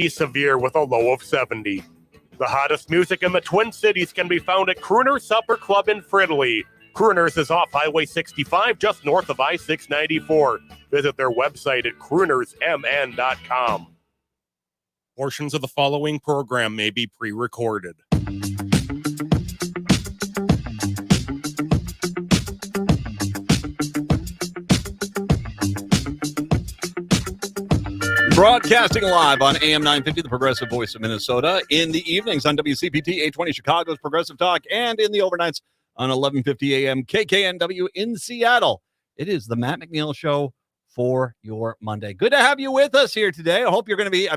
severe with a low of 70. The hottest music in the Twin Cities can be found at Crooner's Supper Club in Fridley. Crooner's is off Highway 65 just north of I-694. Visit their website at croonersmn.com. Portions of the following program may be pre-recorded. Broadcasting live on AM 950, the Progressive Voice of Minnesota, in the evenings on WCPT 820 Chicago's Progressive Talk, and in the overnights on 1150 AM KKNW in Seattle. It is the Matt McNeil Show for your Monday. Good to have you with us here today. I hope you're going to be,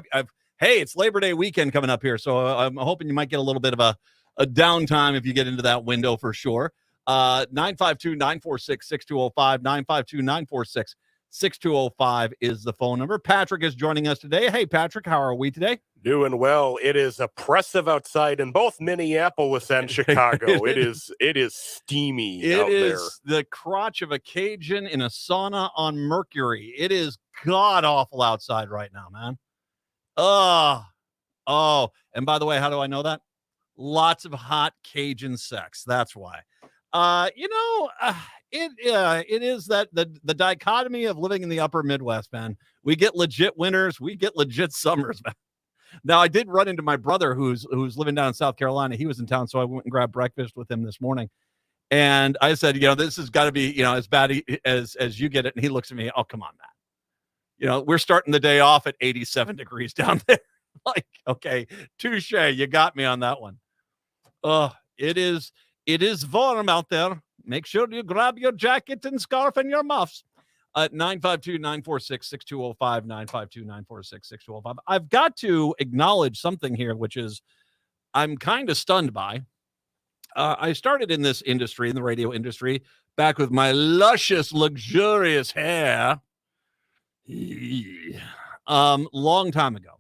hey, it's Labor Day weekend coming up here, so I'm hoping you might get a little bit of a downtime if you get into that window for sure. 952-946-6205, 952-946-6205 is the phone number. Patrick is joining us today. Hey, Patrick, how are we today? Doing well. It is oppressive outside in both Minneapolis and Chicago. It is steamy out there. It is the crotch of a Cajun in a sauna on Mercury. It is god-awful outside right now, man. Oh, and by the way, how do I know that? Lots of hot Cajun sex. That's why. It is that the dichotomy of living in the upper Midwest, man. We get legit winters, we get legit summers, man. Now, I did run into my brother who's living down in South Carolina. He was in town, so I went and grabbed breakfast with him this morning. And I said, this has got to be, as bad as you get it. And he looks at me, oh, come on, Matt. We're starting the day off at 87 degrees down there. Like, okay, touche, you got me on that one. It is warm out there. Make sure you grab your jacket and scarf and your muffs. 952-946-6205, 952-946-6205. I've got to acknowledge something here, which is I'm kind of stunned by. I started in this industry, in the radio industry, back with my luscious, luxurious hair. Long time ago.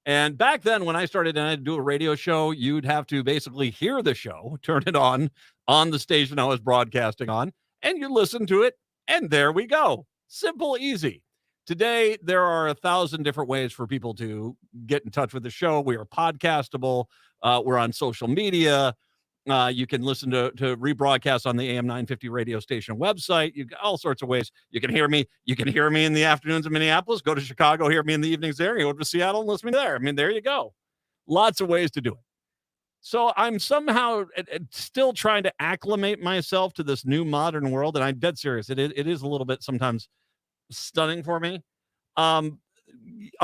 And back then, when I started and I had to do a radio show, you'd have to basically hear the show, turn it on the station I was broadcasting on, and you listen to it, and there we go. Simple, easy. Today, there are 1,000 different ways for people to get in touch with the show. We are podcastable. We're on social media. You can listen to rebroadcast on the AM 950 radio station website. You got all sorts of ways. You can hear me. You can hear me in the afternoons in Minneapolis. Go to Chicago, hear me in the evenings there. You go to Seattle and listen to me there. I mean, there you go. Lots of ways to do it. So I'm somehow still trying to acclimate myself to this new modern world, and I'm dead serious. It is a little bit sometimes stunning for me. On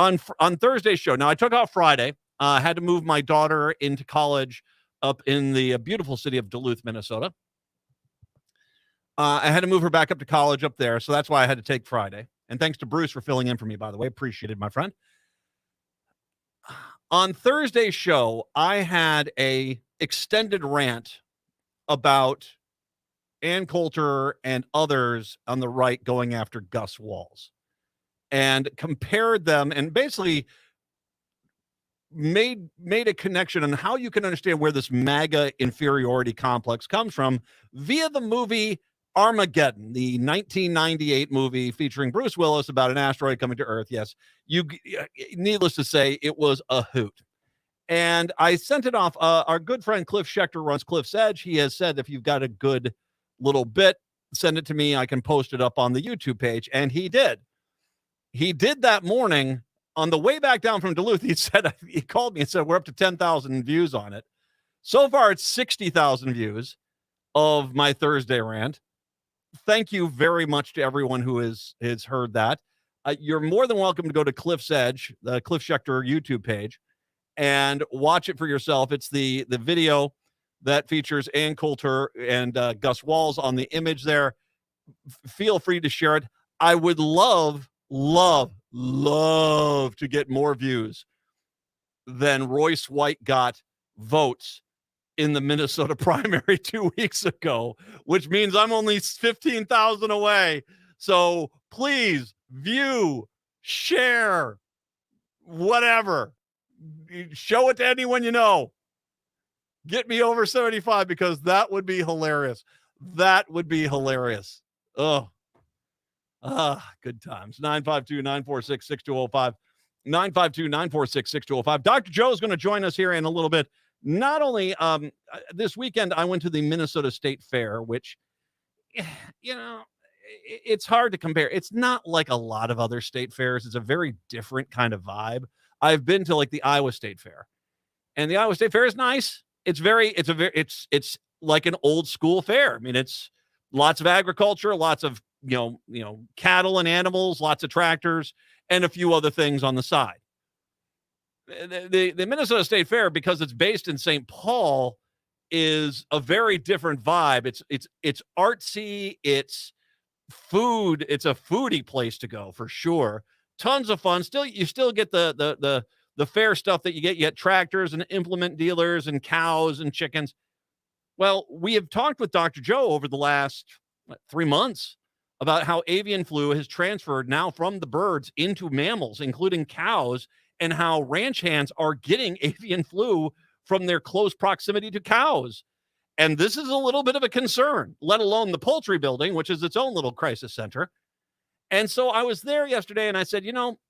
Thursday's show, now I took off Friday. I had to move my daughter into college up in the beautiful city of Duluth, Minnesota. I had to move her back up to college up there, so that's why I had to take Friday. And thanks to Bruce for filling in for me, by the way. Appreciated, my friend. On Thursday's show, I had a extended rant about Ann Coulter and others on the right going after Gus Walz, and compared them and basically made a connection on how you can understand where this MAGA inferiority complex comes from via the movie Armageddon, the 1998 movie featuring Bruce Willis about an asteroid coming to Earth. Yes, needless to say, it was a hoot. And I sent it off. Our good friend Cliff Schechter runs Cliff's Edge. He has said, if you've got a good little bit, send it to me. I can post it up on the YouTube page. And he did. He did that morning. On the way back down from Duluth, he called me and said, we're up to 10,000 views on it. So far, it's 60,000 views of my Thursday rant. Thank you very much to everyone who has heard that. You're more than welcome to go to Cliff's Edge, the Cliff Schechter YouTube page, and watch it for yourself. It's the video that features Ann Coulter and Gus Walz on the image there. Feel free to share it. I would love to get more views than Royce White got votes in the Minnesota primary 2 weeks ago, which means I'm only 15,000 away. So please view, share, whatever. Show it to anyone you know. Get me over 75 because that would be hilarious. That would be hilarious. Good times. 952-946-6205. 952-946-6205. Dr. Joe is going to join us here in a little bit. Not only this weekend, I went to the Minnesota State Fair, which, you know, it's hard to compare. It's not like a lot of other state fairs. It's a very different kind of vibe. I've been to like the Iowa State Fair, and the Iowa State Fair is nice. It's like an old school fair. I mean, it's lots of agriculture, lots of, cattle and animals, lots of tractors, and a few other things on the side. The Minnesota State Fair, because it's based in St. Paul, is a very different vibe. It's artsy, it's food, it's a foodie place to go for sure. Tons of fun. You still get the fair stuff that you get. You get tractors and implement dealers and cows and chickens. Well, we have talked with Dr. Joe over the last 3 months about how avian flu has transferred now from the birds into mammals, including cows, and how ranch hands are getting avian flu from their close proximity to cows. And this is a little bit of a concern, let alone the poultry building, which is its own little crisis center. And so I was there yesterday and I said,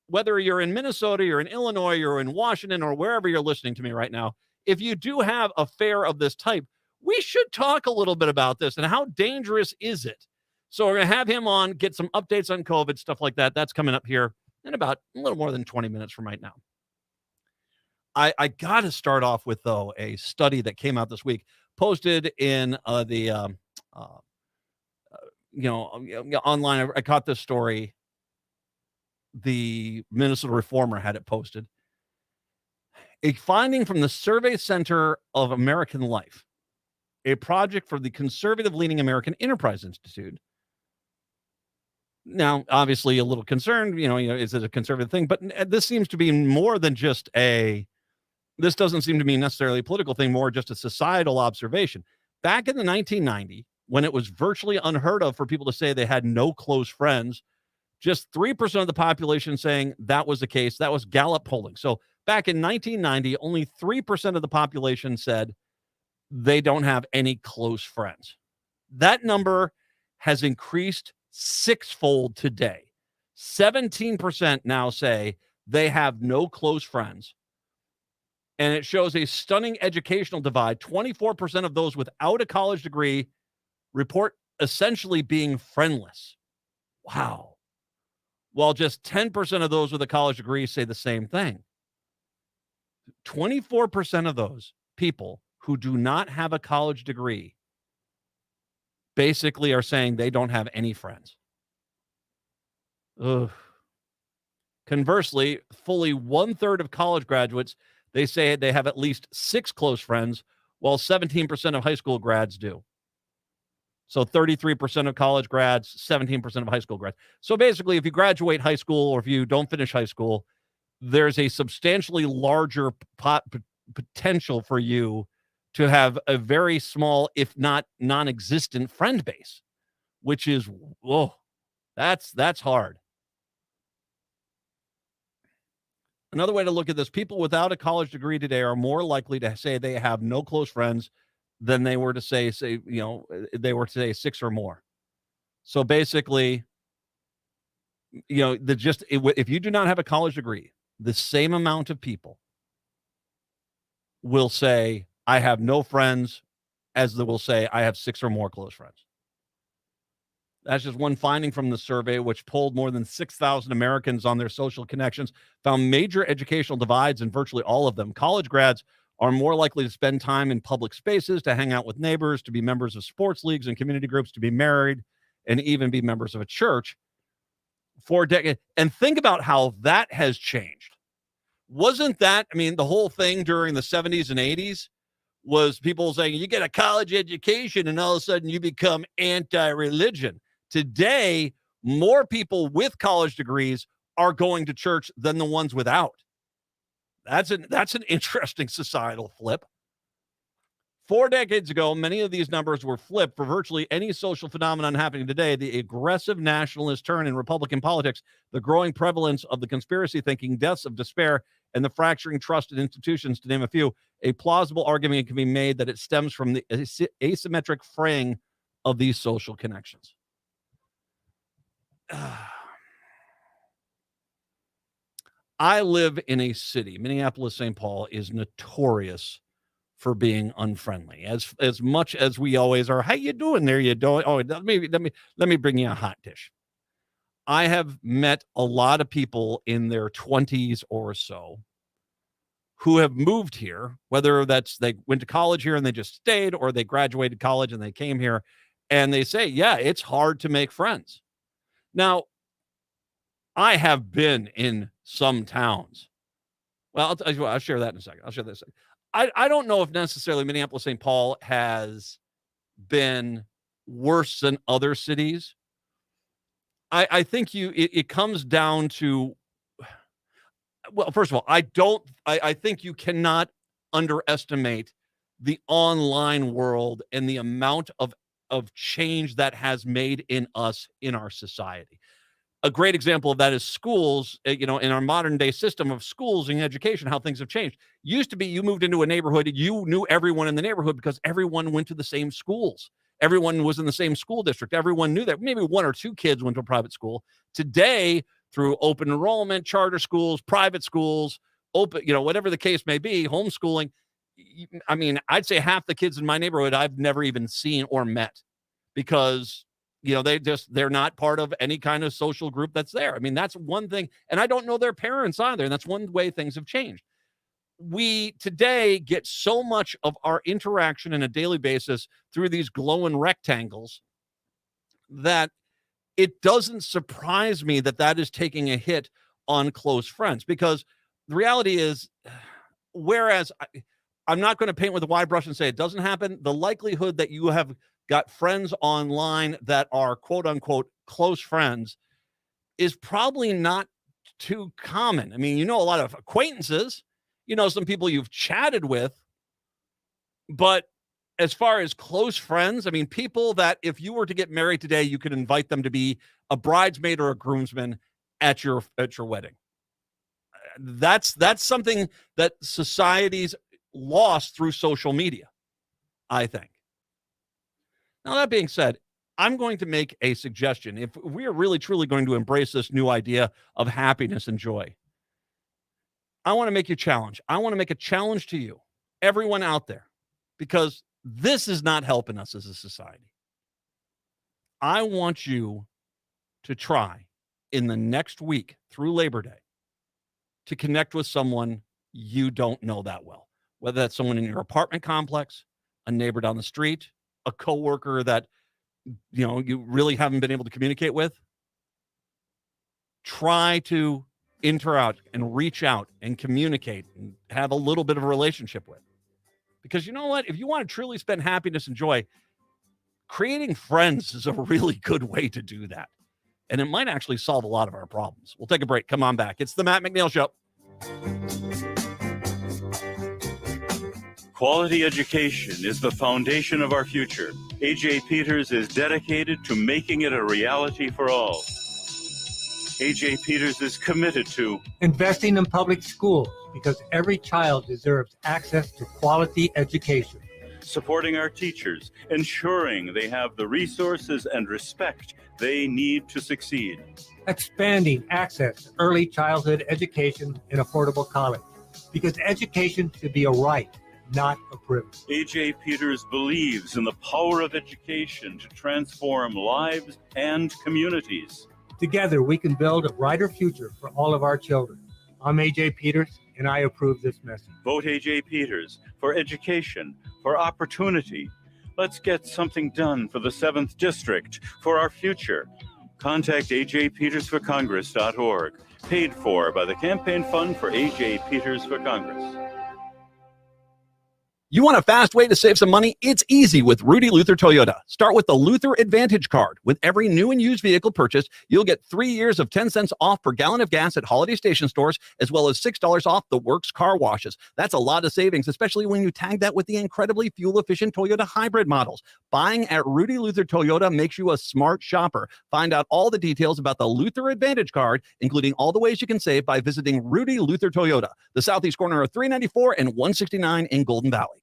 whether you're in Minnesota, you're in Illinois, you're in Washington, or wherever you're listening to me right now, if you do have a fair of this type, we should talk a little bit about this and how dangerous is it? So we're going to have him on, get some updates on COVID, stuff like that. That's coming up here in about a little more than 20 minutes from right now. I got to start off with, though, a study that came out this week, posted in online. I caught this story. The Minnesota Reformer had it posted. A finding from the Survey Center of American Life, a project for the conservative-leaning American Enterprise Institute. Now, obviously, a little concerned, is it a conservative thing? But this seems to be more than just this doesn't seem to be necessarily a political thing, more just a societal observation. Back in the 1990s, when it was virtually unheard of for people to say they had no close friends, just 3% of the population saying that was the case. That was Gallup polling. So back in 1990, only 3% of the population said they don't have any close friends. That number has increased sixfold today. 17% now say they have no close friends. And it shows a stunning educational divide. 24% of those without a college degree report essentially being friendless. Wow. While just 10% of those with a college degree say the same thing. 24% of those people who do not have a college degree basically are saying they don't have any friends. Ugh. Conversely, fully 1/3 of college graduates, they say they have at least 6 close friends, while 17% of high school grads do. So 33% of college grads, 17% of high school grads. So basically, if you graduate high school or if you don't finish high school, there's a substantially larger potential for you to have a very small, if not non-existent friend base, which is, that's hard. Another way to look at this, people without a college degree today are more likely to say they have no close friends than they were to say, they were to say 6 or more. So basically, if you do not have a college degree, the same amount of people will say, I have no friends, as they will say, I have 6 or more close friends. That's just one finding from the survey, which polled more than 6,000 Americans on their social connections, found major educational divides in virtually all of them. College grads are more likely to spend time in public spaces, to hang out with neighbors, to be members of sports leagues and community groups, to be married, and even be members of a church for a decade. And think about how that has changed. Wasn't that, the whole thing during the 70s and 80s was people saying, you get a college education and all of a sudden you become anti-religion. Today, more people with college degrees are going to church than the ones without. That's an interesting societal flip. 4 decades ago, many of these numbers were flipped for virtually any social phenomenon happening today. The aggressive nationalist turn in Republican politics, the growing prevalence of the conspiracy thinking, deaths of despair, and the fracturing trust in institutions, to name a few. A plausible argument can be made that it stems from the asymmetric fraying of these social connections. I live in a city. Minneapolis, St. Paul is notorious for being unfriendly. As much as we always are, how you doing there? You doing? Oh, let me bring you a hot dish. I have met a lot of people in their 20s or so who have moved here, whether that's they went to college here and they just stayed, or they graduated college and they came here, and they say, yeah, it's hard to make friends. Now, I have been in some towns. Well, I'll tell you what, I'll share that in a second. I don't know if necessarily Minneapolis, St. Paul has been worse than other cities. I think it comes down to, well, first of all, I think you cannot underestimate the online world and the amount of change that has made in us, in our society. A great example of that is schools, in our modern day system of schools and education, how things have changed. Used to be you moved into a neighborhood, you knew everyone in the neighborhood because everyone went to the same schools. Everyone was in the same school district. Everyone knew that. Maybe one or two kids went to a private school. Today, through open enrollment, charter schools, private schools, open, whatever the case may be, homeschooling. I mean, I'd say half the kids in my neighborhood I've never even seen or met because they're not part of any kind of social group that's there. I mean, that's one thing. And I don't know their parents either. And that's one way things have changed. We today get so much of our interaction on a daily basis through these glowing rectangles that it doesn't surprise me that is taking a hit on close friends, because the reality is, whereas I'm not going to paint with a wide brush and say it doesn't happen, the likelihood that you have got friends online that are quote unquote close friends is probably not too common. I mean, a lot of acquaintances, some people you've chatted with, but as far as close friends, I mean, people that if you were to get married today, you could invite them to be a bridesmaid or a groomsman at your wedding. That's something that society's lost through social media, I think. Now, that being said, I'm going to make a suggestion. If we are really, truly going to embrace this new idea of happiness and joy, I want to make you a challenge. I want to make a challenge to you, everyone out there, because this is not helping us as a society. I want you to try in the next week through Labor Day to connect with someone you don't know that well, whether that's someone in your apartment complex, a neighbor down the street, a coworker that you really haven't been able to communicate with. Try to interact and reach out and communicate and have a little bit of a relationship with. Because you know what? If you want to truly spend happiness and joy, creating friends is a really good way to do that. And it might actually solve a lot of our problems. We'll take a break. Come on back. It's the Matt McNeil Show. Quality education is the foundation of our future. A.J. Peters is dedicated to making it a reality for all. A.J. Peters is committed to investing in public schools because every child deserves access to quality education. Supporting our teachers, ensuring they have the resources and respect they need to succeed. Expanding access to early childhood education and affordable college, because education should be a right, not a privilege. A.J. Peters believes in the power of education to transform lives and communities. Together, we can build a brighter future for all of our children. I'm A.J. Peters, and I approve this message. Vote A.J. Peters for education, for opportunity. Let's get something done for the 7th District, for our future. Contact ajpetersforcongress.org. Paid for by the Campaign Fund for A.J. Peters for Congress. You want a fast way to save some money? It's easy with Rudy Luther Toyota. Start with the Luther Advantage Card. With every new and used vehicle purchase, you'll get 3 years of 10 cents off per gallon of gas at holiday station stores, as well as $6 off the Works car washes. That's a lot of savings, especially when you tag that with the incredibly fuel-efficient Toyota hybrid models. Buying at Rudy Luther Toyota makes you a smart shopper. Find out all the details about the Luther Advantage Card, including all the ways you can save, by visiting Rudy Luther Toyota, the southeast corner of 394 and 169 in Golden Valley.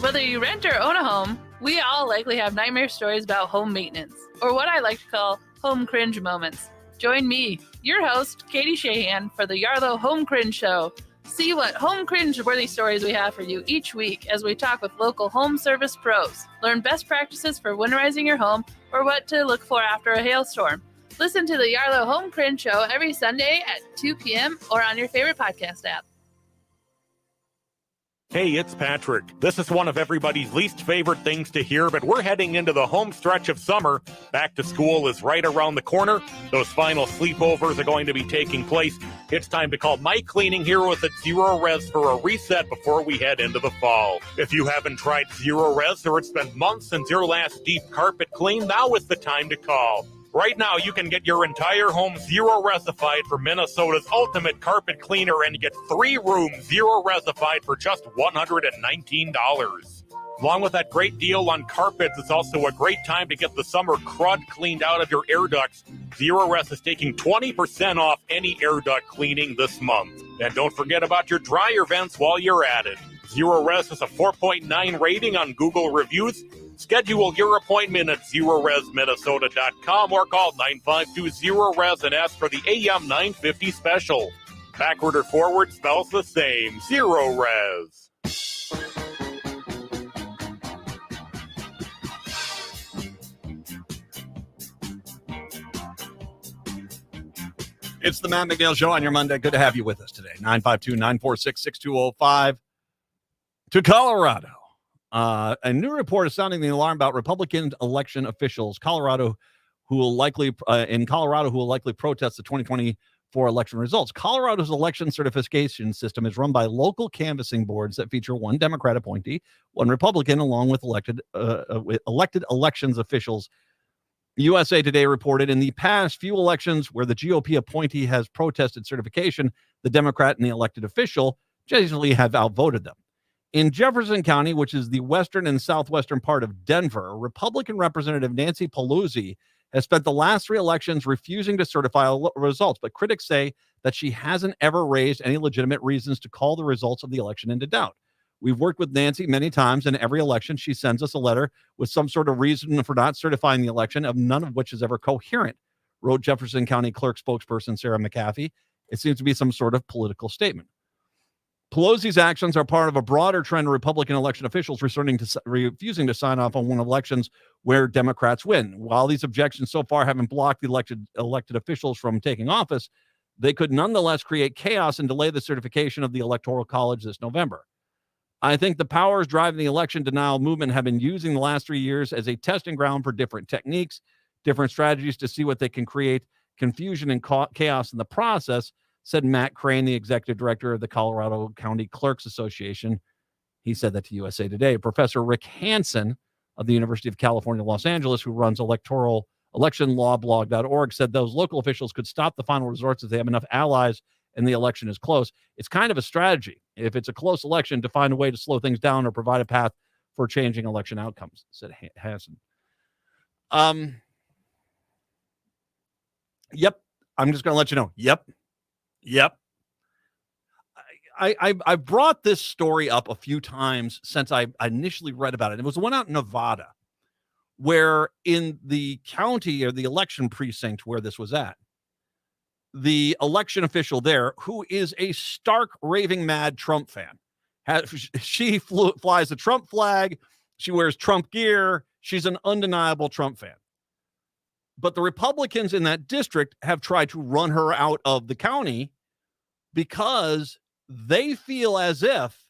Whether you rent or own a home, we all likely have nightmare stories about home maintenance, or what I like to call home cringe moments. Join me, your host, Katie Shahan, for the Yarlow Home Cringe Show. See what home cringe-worthy stories we have for you each week as we talk with local home service pros. Learn best practices for winterizing your home or what to look for after a hailstorm. Listen to the Yarlow Home Cringe Show every Sunday at 2 p.m. or on your favorite podcast app. Hey, it's Patrick. This is one of everybody's least favorite things to hear, but we're heading into the home stretch of summer. Back to school is right around the corner. Those final sleepovers are going to be taking place. It's time to call My Cleaning Heroes at Zero Res for a reset before we head into the fall. If you haven't tried Zero Res or it's been months since your last deep carpet clean, now is the time to call. Right now, you can get your entire home Zero Resified for Minnesota's ultimate carpet cleaner and get 3 rooms Zero Resified for just $119. Along with that great deal on carpets, it's also a great time to get the summer crud cleaned out of your air ducts. Zero Res is taking 20% off any air duct cleaning this month. And don't forget about your dryer vents while you're at it. Zero Res has a 4.9 rating on Google Reviews. Schedule your appointment at ZeroResMinnesota.com or call 952-ZERO-RES and ask for the AM 950 special. Backward or forward spells the same. Zero Res. It's the Matt McNeil Show on your Monday. Good to have you with us today. 952-946-6205. To Colorado. A new report is sounding the alarm about Republican election officials, who will likely protest the 2024 election results. Colorado's election certification system is run by local canvassing boards that feature one Democrat appointee, one Republican, along with elected elections officials. USA Today reported in the past few elections where the GOP appointee has protested certification, the Democrat and the elected official generally have outvoted them. In Jefferson County, which is the western and southwestern part of Denver, Republican Representative Nancy Pelosi has spent the last 3 elections refusing to certify results, but critics say that she hasn't ever raised any legitimate reasons to call the results of the election into doubt. We've worked with Nancy many times, and every election she sends us a letter with some sort of reason for not certifying the election, of none of which is ever coherent, wrote Jefferson County Clerk spokesperson Sarah McAfee. It seems to be some sort of political statement. Pelosi's actions are part of a broader trend of Republican election officials refusing to sign off on elections where Democrats win. While these objections so far haven't blocked the elected officials from taking office, they could nonetheless create chaos and delay the certification of the Electoral College this November. I think the powers driving the election denial movement have been using the last 3 years as a testing ground for different techniques, different strategies to see what they can create confusion and chaos in the process, said Matt Crane, the executive director of the Colorado County Clerks Association. He said that to USA Today. Professor Rick Hansen of the University of California, Los Angeles, who runs electionlawblog.org, said those local officials could stop the final results if they have enough allies and the election is close. It's kind of a strategy, if it's a close election, to find a way to slow things down or provide a path for changing election outcomes, said Hansen. Yep. I'm just going to let you know. Yep. I brought this story up a few times since I initially read about it. It was the one out in Nevada, where in the county or the election precinct where this was at, the election official there, who is a stark raving mad Trump fan, she flies the Trump flag, she wears Trump gear, she's an undeniable Trump fan. But the Republicans in that district have tried to run her out of the county because they feel as if,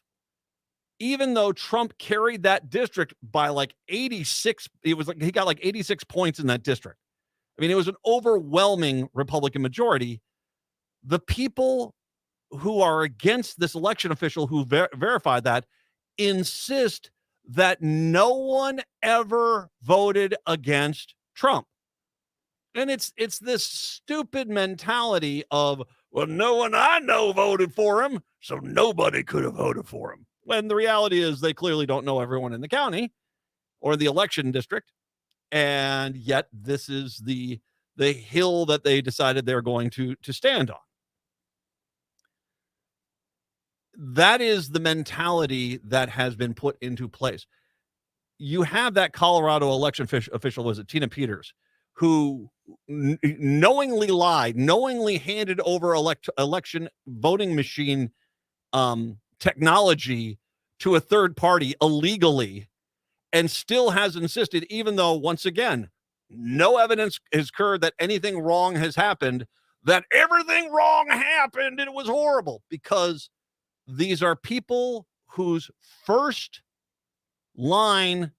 even though Trump carried that district by like 86, he got like 86 points in that district. I mean, it was an overwhelming Republican majority. The people who are against this election official who verified that insist that no one ever voted against Trump. And it's this stupid mentality of, well, no one I know voted for him, so nobody could have voted for him. When the reality is they clearly don't know everyone in the county or the election district. And yet this is the hill that they decided they're going to stand on. That is the mentality that has been put into place. You have that Colorado election official, was it Tina Peters, who knowingly lied, knowingly handed over election voting machine technology to a third party illegally, and still has insisted, even though, once again, no evidence has occurred that anything wrong has happened, that everything wrong happened and it was horrible, because these are people whose first line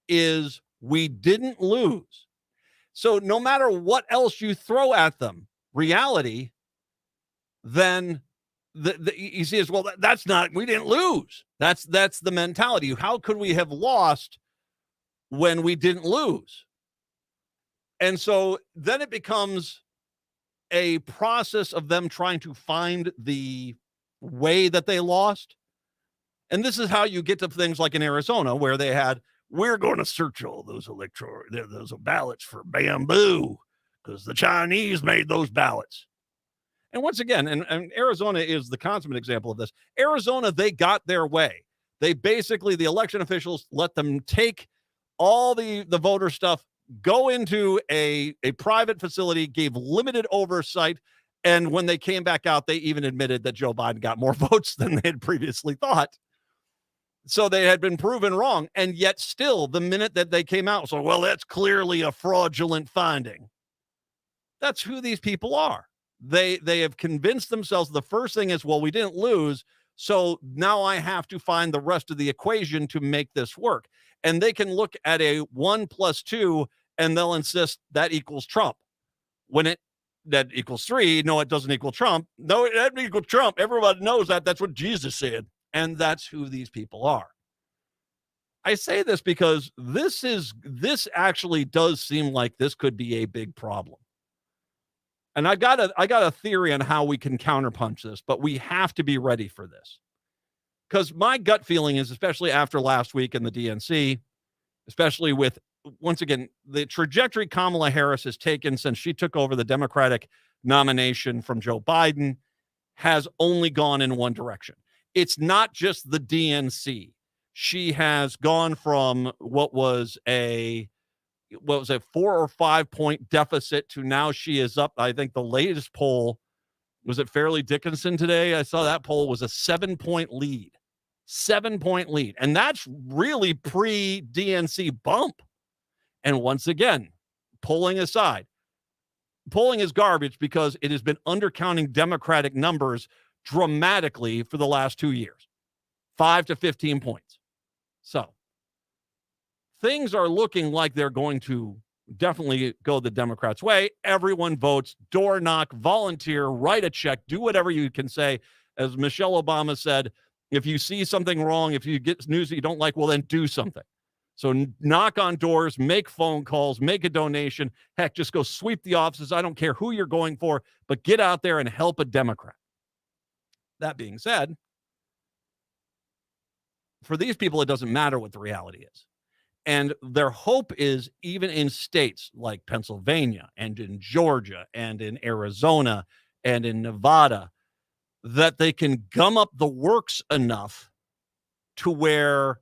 is, we didn't lose. So no matter what else you throw at them, reality, then you see as well, that's not, we didn't lose. That's the mentality. How could we have lost when we didn't lose? And so then it becomes a process of them trying to find the way that they lost. And this is how you get to things like in Arizona, where they had, we're going to search all those those ballots for bamboo because the Chinese made those ballots. And once again, and Arizona is the consummate example of this. Arizona, they got their way. They basically, the election officials let them take all the voter stuff, go into a private facility, gave limited oversight. And when they came back out, they even admitted that Joe Biden got more votes than they had previously thought. So they had been proven wrong. And yet still, the minute that they came out, so, well, that's clearly a fraudulent finding. That's who these people are. They have convinced themselves the first thing is, well, we didn't lose, so now I have to find the rest of the equation to make this work. And they can look at a 1 + 2 and they'll insist that equals Trump. When that equals 3, no, it doesn't equal Trump. No, it doesn't equal Trump. Everybody knows that. That's what Jesus said. And that's who these people are. I say this because this actually does seem like this could be a big problem. And I got a theory on how we can counterpunch this, but we have to be ready for this. Because my gut feeling is, especially after last week in the DNC, especially with, once again, the trajectory Kamala Harris has taken since she took over the Democratic nomination from Joe Biden, has only gone in one direction. It's not just the DNC. She has gone from what was a 4 or 5 point deficit to now she is up. I think the latest poll was at Fairleigh Dickinson today. I saw that poll was a 7-point lead. 7-point lead. And that's really pre-DNC bump. And once again, polling aside, polling is garbage because it has been undercounting Democratic numbers dramatically for the last 2 years. 5 to 15 points. So things are looking like they're going to definitely go the Democrats' way. Everyone votes, door knock, volunteer, write a check, do whatever you can say. As Michelle Obama said, if you see something wrong, if you get news that you don't like, well, then do something. So knock on doors, make phone calls, make a donation. Heck, just go sweep the offices. I don't care who you're going for, but get out there and help a Democrat. That being said, for these people, it doesn't matter what the reality is. And their hope is, even in states like Pennsylvania and in Georgia and in Arizona and in Nevada, that they can gum up the works enough to where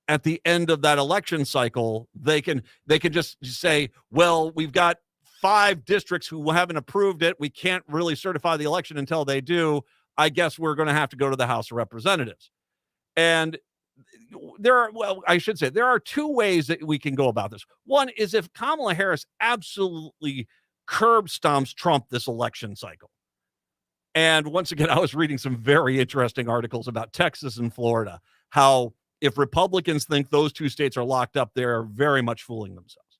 at the end of that election cycle, they can just say, well, we've got 5 districts who haven't approved it. We can't really certify the election until they do. I guess we're going to have to go to the House of Representatives. And there are 2 ways that we can go about this. One is if Kamala Harris absolutely curb stomps Trump this election cycle. And once again, I was reading some very interesting articles about Texas and Florida, how if Republicans think those 2 states are locked up, they're very much fooling themselves.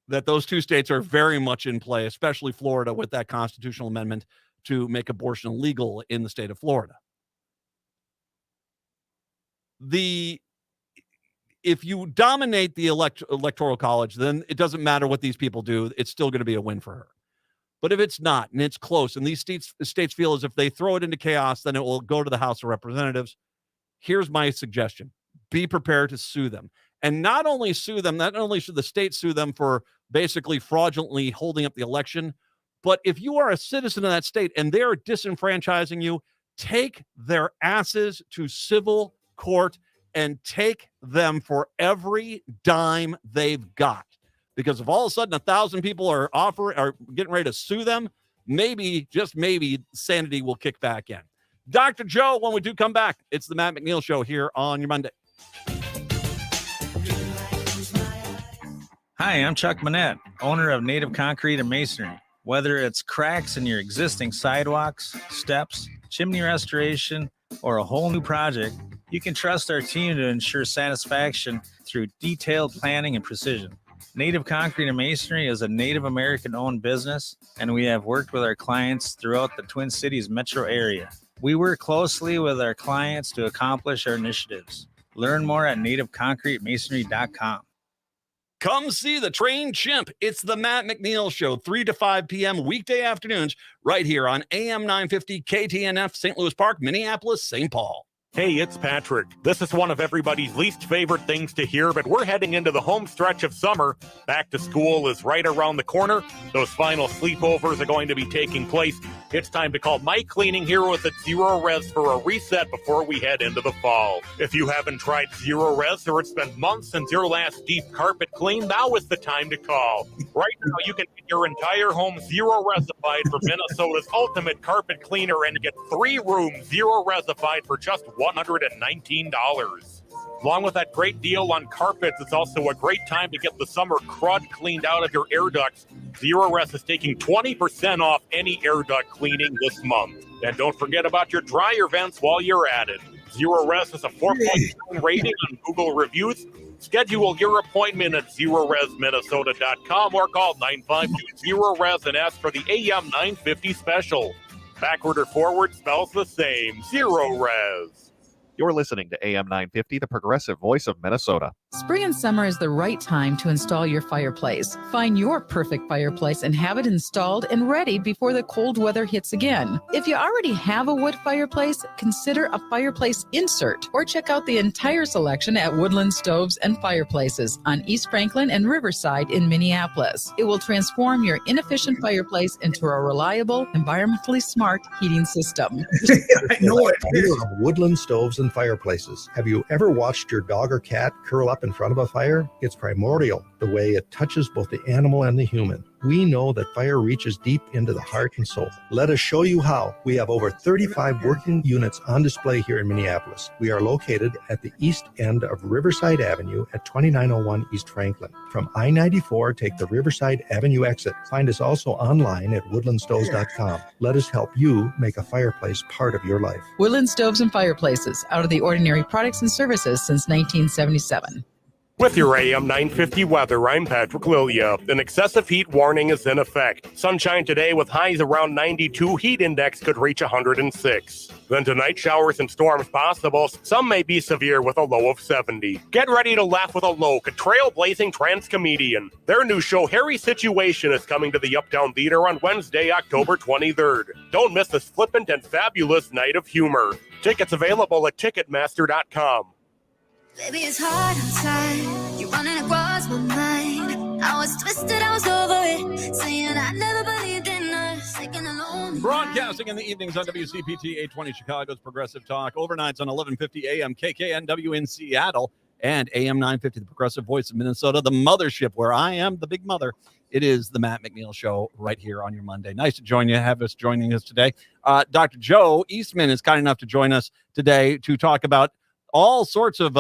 That those 2 states are very much in play, especially Florida, with that constitutional amendment to make abortion legal in the state of Florida. If you dominate the electoral college, then it doesn't matter what these people do. It's still going to be a win for her. But if it's not, and it's close, and these states feel as if they throw it into chaos, then it will go to the House of Representatives. Here's my suggestion. Be prepared to sue them. And not only sue them, not only should the state sue them for basically fraudulently holding up the election, but if you are a citizen of that state and they're disenfranchising you, take their asses to civil court and take them for every dime they've got. because if all of a sudden 1,000 people are getting ready to sue them, maybe, just maybe, sanity will kick back in. Dr. Joe, when we do come back, it's the Matt McNeil Show here on your Monday. Hi, I'm Chuck Manette, owner of Native Concrete and Masonry. Whether it's cracks in your existing sidewalks, steps, chimney restoration, or a whole new project, you can trust our team to ensure satisfaction through detailed planning and precision. Native Concrete and Masonry is a Native American-owned business, and we have worked with our clients throughout the Twin Cities metro area. We work closely with our clients to accomplish our initiatives. Learn more at nativeconcretemasonry.com. Come see the trained chimp. It's the Matt McNeil Show, 3 to 5 p.m. weekday afternoons, right here on AM 950 KTNF, St. Louis Park, Minneapolis, St. Paul. Hey, it's Patrick. This is one of everybody's least favorite things to hear, but we're heading into the home stretch of summer. Back to school is right around the corner. Those final sleepovers are going to be taking place. It's time to call Mike Cleaning Heroes at Zero Res for a reset before we head into the fall. If you haven't tried Zero Res or it's been months since your last deep carpet clean, now is the time to call. Right now, you can get your entire home Zero Resified for Minnesota's ultimate carpet cleaner and get 3 rooms Zero Resified for just $119. Along with that great deal on carpets, it's also a great time to get the summer crud cleaned out of your air ducts. Zero Res is taking 20% off any air duct cleaning this month. And don't forget about your dryer vents while you're at it. Zero Res is a 4.7 rating on Google Reviews. Schedule your appointment at ZeroResMinnesota.com or call 952-ZERO-RES and ask for the AM 950 special. Backward or forward spells the same. Zero Res. You're listening to AM 950, the progressive voice of Minnesota. Spring and summer is the right time to install your fireplace. Find your perfect fireplace and have it installed and ready before the cold weather hits again. If you already have a wood fireplace, consider a fireplace insert or check out the entire selection at Woodland Stoves and Fireplaces on East Franklin and Riverside in Minneapolis. It will transform your inefficient fireplace into a reliable, environmentally smart heating system. I know it. Woodland Stoves and Fireplaces. Have you ever watched your dog or cat curl up in front of a fire? It's primordial, the way it touches both the animal and the human. We know that fire reaches deep into the heart and soul. Let us show you how. We have over 35 working units on display here in Minneapolis. We are located at the east end of Riverside Avenue at 2901 East Franklin. From I-94, take the Riverside Avenue exit. Find us also online at woodlandstoves.com. Let us help you make a fireplace part of your life. Woodland Stoves and Fireplaces, out of the ordinary products and services since 1977. With your AM 950 weather, I'm Patrick Lilia. An excessive heat warning is in effect. Sunshine today with highs around 92. Heat index could reach 106. Then tonight, showers and storms possible. Some may be severe with a low of 70. Get ready to laugh with a Loke, a trailblazing trans comedian. Their new show, Harry Situation, is coming to the Uptown Theater on Wednesday, October 23rd. Don't miss this flippant and fabulous night of humor. Tickets available at Ticketmaster.com. Baby, it's hard inside. You're running across my mind. I was twisted, I was over it. Saying I never believed in us. Taking alone. Broadcasting in the evenings on WCPT 820 Chicago's Progressive Talk. Overnights on 1150 AM KKNW in Seattle. And AM 950, the progressive voice of Minnesota, the mothership where I am the big mother. It is the Matt McNeil Show right here on your Monday. Nice to join you, have us joining us today. Dr. Joe Eastman is kind enough to join us today to talk about all sorts of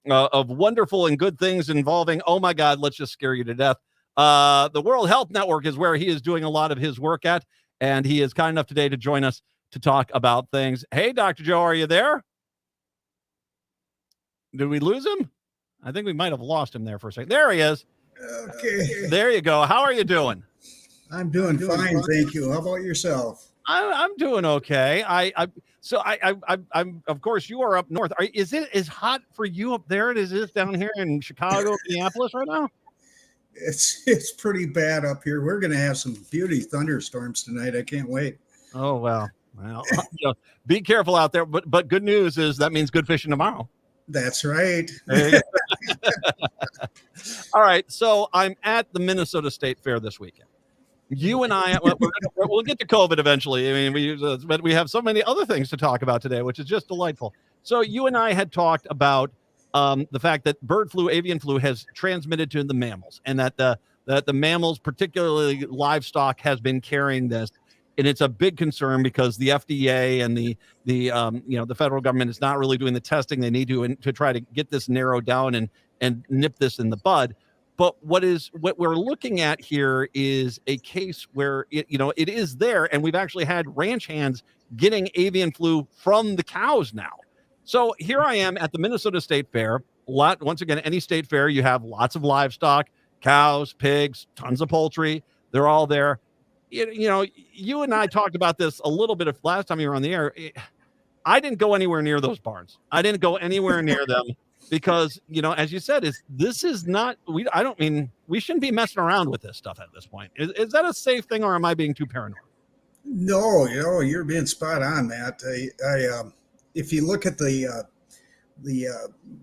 wonderful and good things involving, oh my God, let's just scare you to death. The World Health Network is where he is doing a lot of his work at, and he is kind enough today to join us to talk about things. Hey, Dr. Joe, are you there? Did we lose him? I think we might have lost him there for a second. There he is. Okay. There you go. How are you doing? I'm doing fine, thank you. How about yourself? I'm doing okay. I'm of course you are up north. Is it as hot for you up there as it is down here in Chicago, Minneapolis right now? It's pretty bad up here. We're going to have some beauty thunderstorms tonight. I can't wait. Oh well, be careful out there. But good news is that means good fishing tomorrow. That's right. All right. So I'm at the Minnesota State Fair this weekend. You and I, we'll get to COVID eventually. I mean, but we have so many other things to talk about today, which is just delightful. So you and I had talked about the fact that bird flu, avian flu, has transmitted to the mammals, and that the that the mammals, particularly livestock, has been carrying this. And it's a big concern because the FDA and the federal government is not really doing the testing they need to try to get this narrowed down and nip this in the bud. But what we're looking at here is a case where it is there, and we've actually had ranch hands getting avian flu from the cows now. So here I am at the Minnesota State Fair. Once again, any state fair, you have lots of livestock, cows, pigs, tons of poultry. They're all there. You and I talked about this a little bit of last time you were on the air. I didn't go anywhere near those barns. I didn't go anywhere near them because, as you said, this is not, we shouldn't be messing around with this stuff at this point. Is that a safe thing, or am I being too paranoid? No, you're being spot on, Matt. If you look at the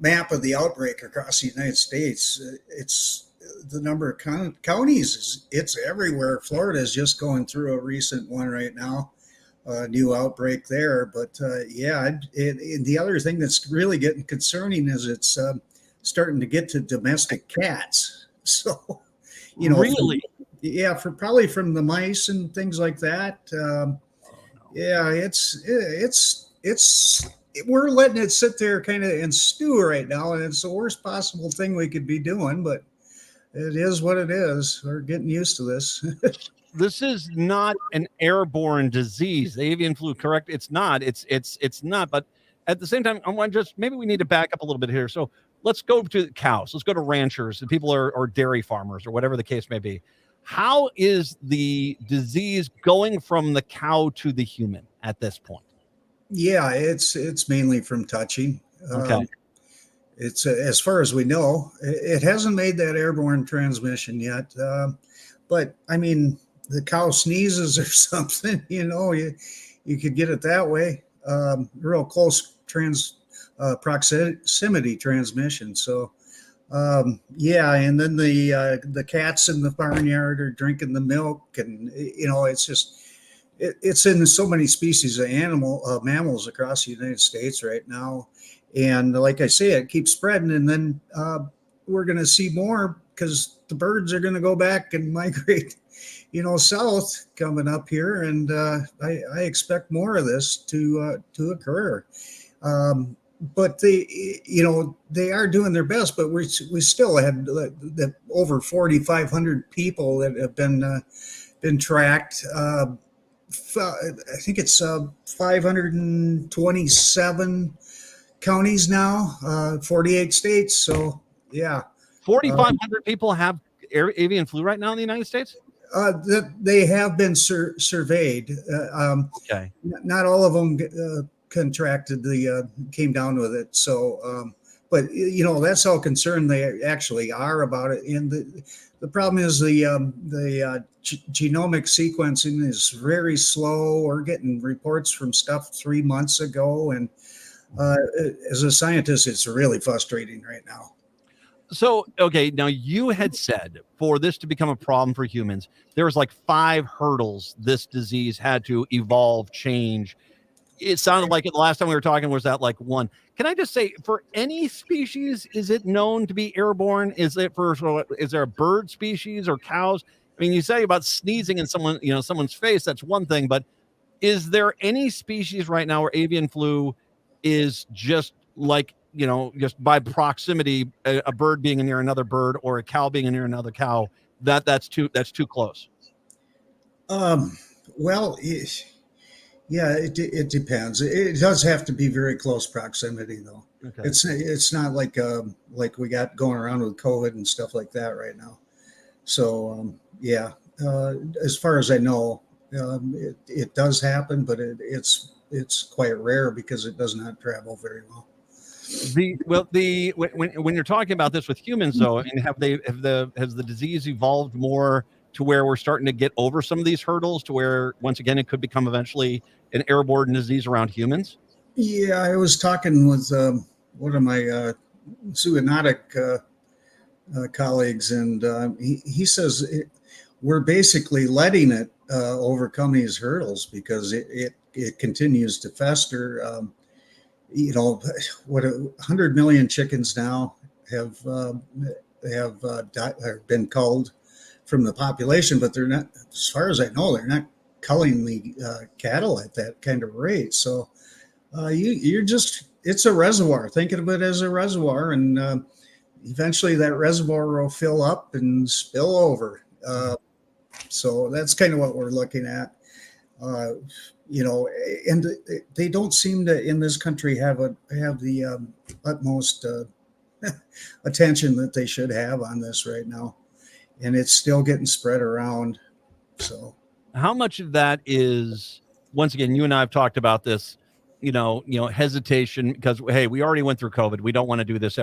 map of the outbreak across the United States, it's the number of counties, it's everywhere. Florida is just going through a recent one right now, a new outbreak there. But the other thing that's really getting concerning is it's starting to get to domestic cats. So, really, probably from the mice and things like that. It's we're letting it sit there kind of and stew right now, and it's the worst possible thing we could be doing, but it is what it is. We're getting used to this. This is not an airborne disease. Avian flu, correct? It's not. It's not. But at the same time, maybe we need to back up a little bit here. So let's go to cows. Let's go to ranchers and people or dairy farmers or whatever the case may be. How is the disease going from the cow to the human at this point? Yeah, it's mainly from touching. Okay. It's as far as we know, it hasn't made that airborne transmission yet. But I mean, the cow sneezes or something, you could get it that way. Real close proximity transmission. So, and then the cats in the barnyard are drinking the milk, and it's just it's in so many species of mammals across the United States right now. And like I say, it keeps spreading, and then we're going to see more because the birds are going to go back and migrate, south coming up here, and I expect more of this to occur. But they are doing their best, but we still have the over 4,500 people that have been tracked. I think it's 527 counties now, 48 states. So, yeah. 4,500 people have avian flu right now in the United States? They have been surveyed. Okay. Not all of them contracted came down with it. So, but that's how concerned they actually are about it. And the problem is the genomic sequencing is very slow. We're getting reports from stuff 3 months ago, and as a scientist, it's really frustrating right now. So, okay, now you had said for this to become a problem for humans, there was like 5 hurdles this disease had to evolve, change. It sounded like the last time we were talking was that like 1. Can I just say, for any species, is it known to be airborne? Is there a bird species or cows? I mean, you say about sneezing in someone's face, that's one thing, but is there any species right now where avian flu is just like, just by proximity, a bird being near another bird or a cow being near another cow, that's too close? Well, it depends. It does have to be very close proximity, though. Okay. It's not like we got going around with COVID and stuff like that right now. So as far as I know, it does happen, but it's quite rare because it does not travel very well. When you're talking about this with humans, though, and has the disease evolved more to where we're starting to get over some of these hurdles to where once again it could become eventually an airborne disease around humans? Yeah, I was talking with one of my zoonotic colleagues, and he says we're basically letting it overcome these hurdles because it continues to fester. 100 million chickens now have been culled from the population, but they're not, as far as I know, they're not culling the cattle at that kind of rate. So you're just, it's a reservoir. Think of it as a reservoir, and eventually that reservoir will fill up and spill over. So that's kind of what we're looking at. And they don't seem to in this country have the utmost attention that they should have on this right now, and it's still getting spread around. So how much of that is, once again, you and I have talked about this, hesitation, because hey, we already went through COVID. We don't want to do this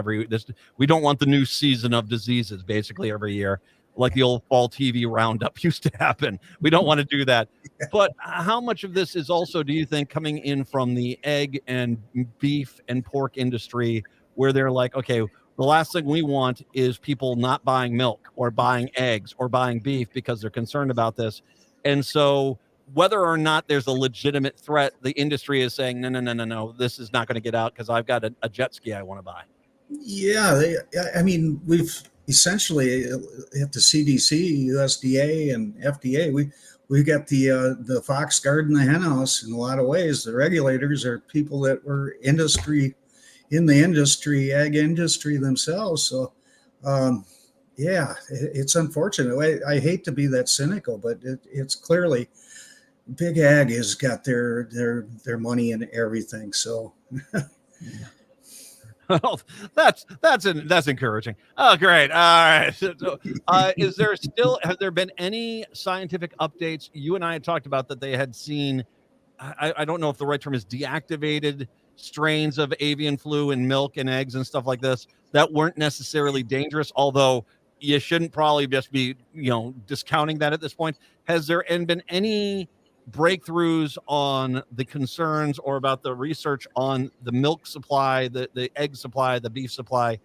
we don't want the new season of diseases basically every year, like the old fall TV roundup used to happen. We don't want to do that. But how much of this is also, do you think, coming in from the egg and beef and pork industry, where they're like, okay, the last thing we want is people not buying milk or buying eggs or buying beef because they're concerned about this. And so whether or not there's a legitimate threat, the industry is saying, no, this is not going to get out because I've got a jet ski I want to buy. Yeah, we've essentially at the CDC, USDA, and FDA, we got the fox guarding the hen house in a lot of ways. The regulators are people that were in the ag industry themselves. So, it's unfortunate. I hate to be that cynical, but it's clearly big ag has got their money in everything. So. Well, that's encouraging. Oh, great. All right. So, has there been any scientific updates? You and I had talked about that they had seen, I don't know if the right term is deactivated strains of avian flu in milk and eggs and stuff like this that weren't necessarily dangerous, although you shouldn't probably just be, discounting that at this point. Has there been any breakthroughs on the concerns or about the research on the milk supply, the egg supply, the beef supply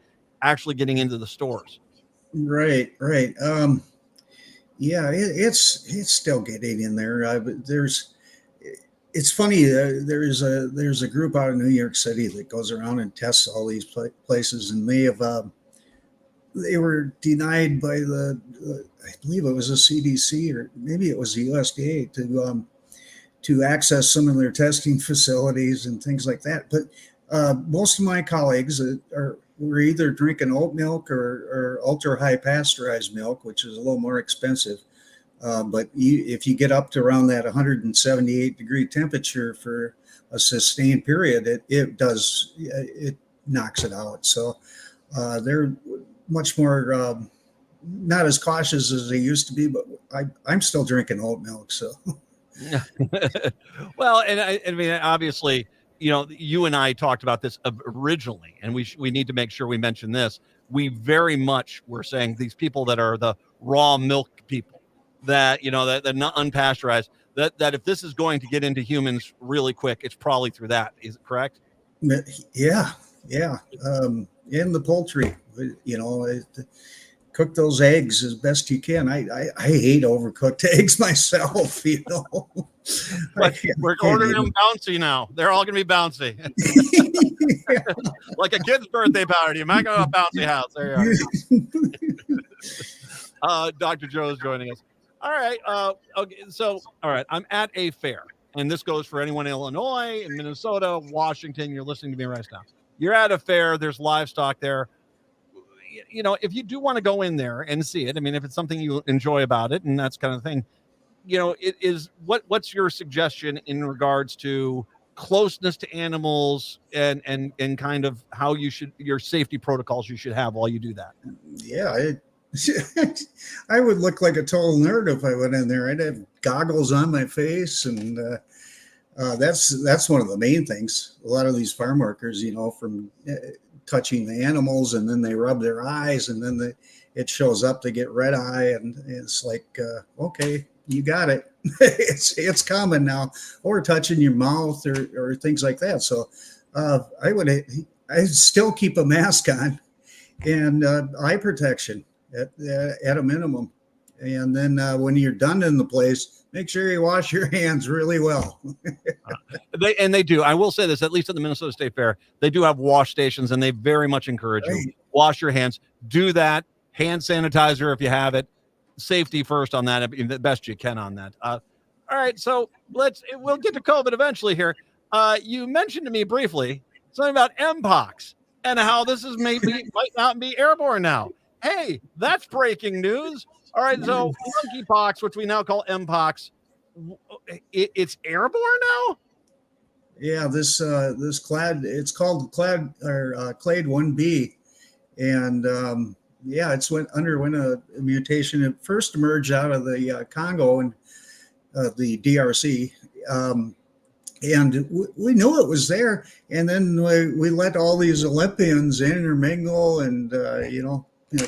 actually getting into the stores? Right. It's still getting in there. It's funny. There's a group out in New York City that goes around and tests all these places, and they were denied by I believe it was the CDC, or maybe it was the USDA, to access some of their testing facilities and things like that. But most of my colleagues were either drinking oat milk or ultra high pasteurized milk, which is a little more expensive. But if you get up to around that 178 degree temperature for a sustained period, it knocks it out. So they're much more not as cautious as they used to be, but I'm still drinking oat milk. So, well, and I mean, obviously, you and I talked about this originally, and we need to make sure we mention this. We very much were saying these people that are the raw milk people, that that they're not unpasteurized, that if this is going to get into humans really quick, it's probably through that. Is it correct? Yeah. And the poultry, cook those eggs as best you can. I hate overcooked eggs myself, We're ordering them bouncy now. They're all going to be bouncy. Like a kid's birthday party. You might go to a bouncy house. There you are. Dr. Joe is joining us. All right. Okay. So, all right. I'm at a fair, and this goes for anyone in Illinois, in Minnesota, Washington. You're listening to me right now. You're at a fair. There's livestock there. If you do want to go in there and see it, I mean, if it's something you enjoy about it and that's kind of thing, it is what's your suggestion in regards to closeness to animals and kind of how your safety protocols you should have while you do that? Yeah. I would look like a total nerd if I went in there. I'd have goggles on my face, and that's one of the main things. A lot of these farm workers, from touching the animals, and then they rub their eyes, and then it shows up. They get red eye, and it's like, okay, you got it. it's common now. Or touching your mouth or things like that. So I still keep a mask on and eye protection at a minimum. And then when you're done in the place, make sure you wash your hands really well. They do. I will say this, at least at the Minnesota State Fair, they do have wash stations, and they very much encourage you. Wash your hands. Do that. Hand sanitizer if you have it. safety first on that, the best you can on that. All right, so we'll get to COVID eventually here. You mentioned to me briefly something about Mpox and how this is might not be airborne now. Hey, that's breaking news. All right, so monkeypox, which we now call Mpox, it's airborne now. Yeah, this clade, it's called clade 1B, and it's underwent a mutation. It first emerged out of the Congo and the DRC, and we knew it was there. And then we let all these Olympians intermingle and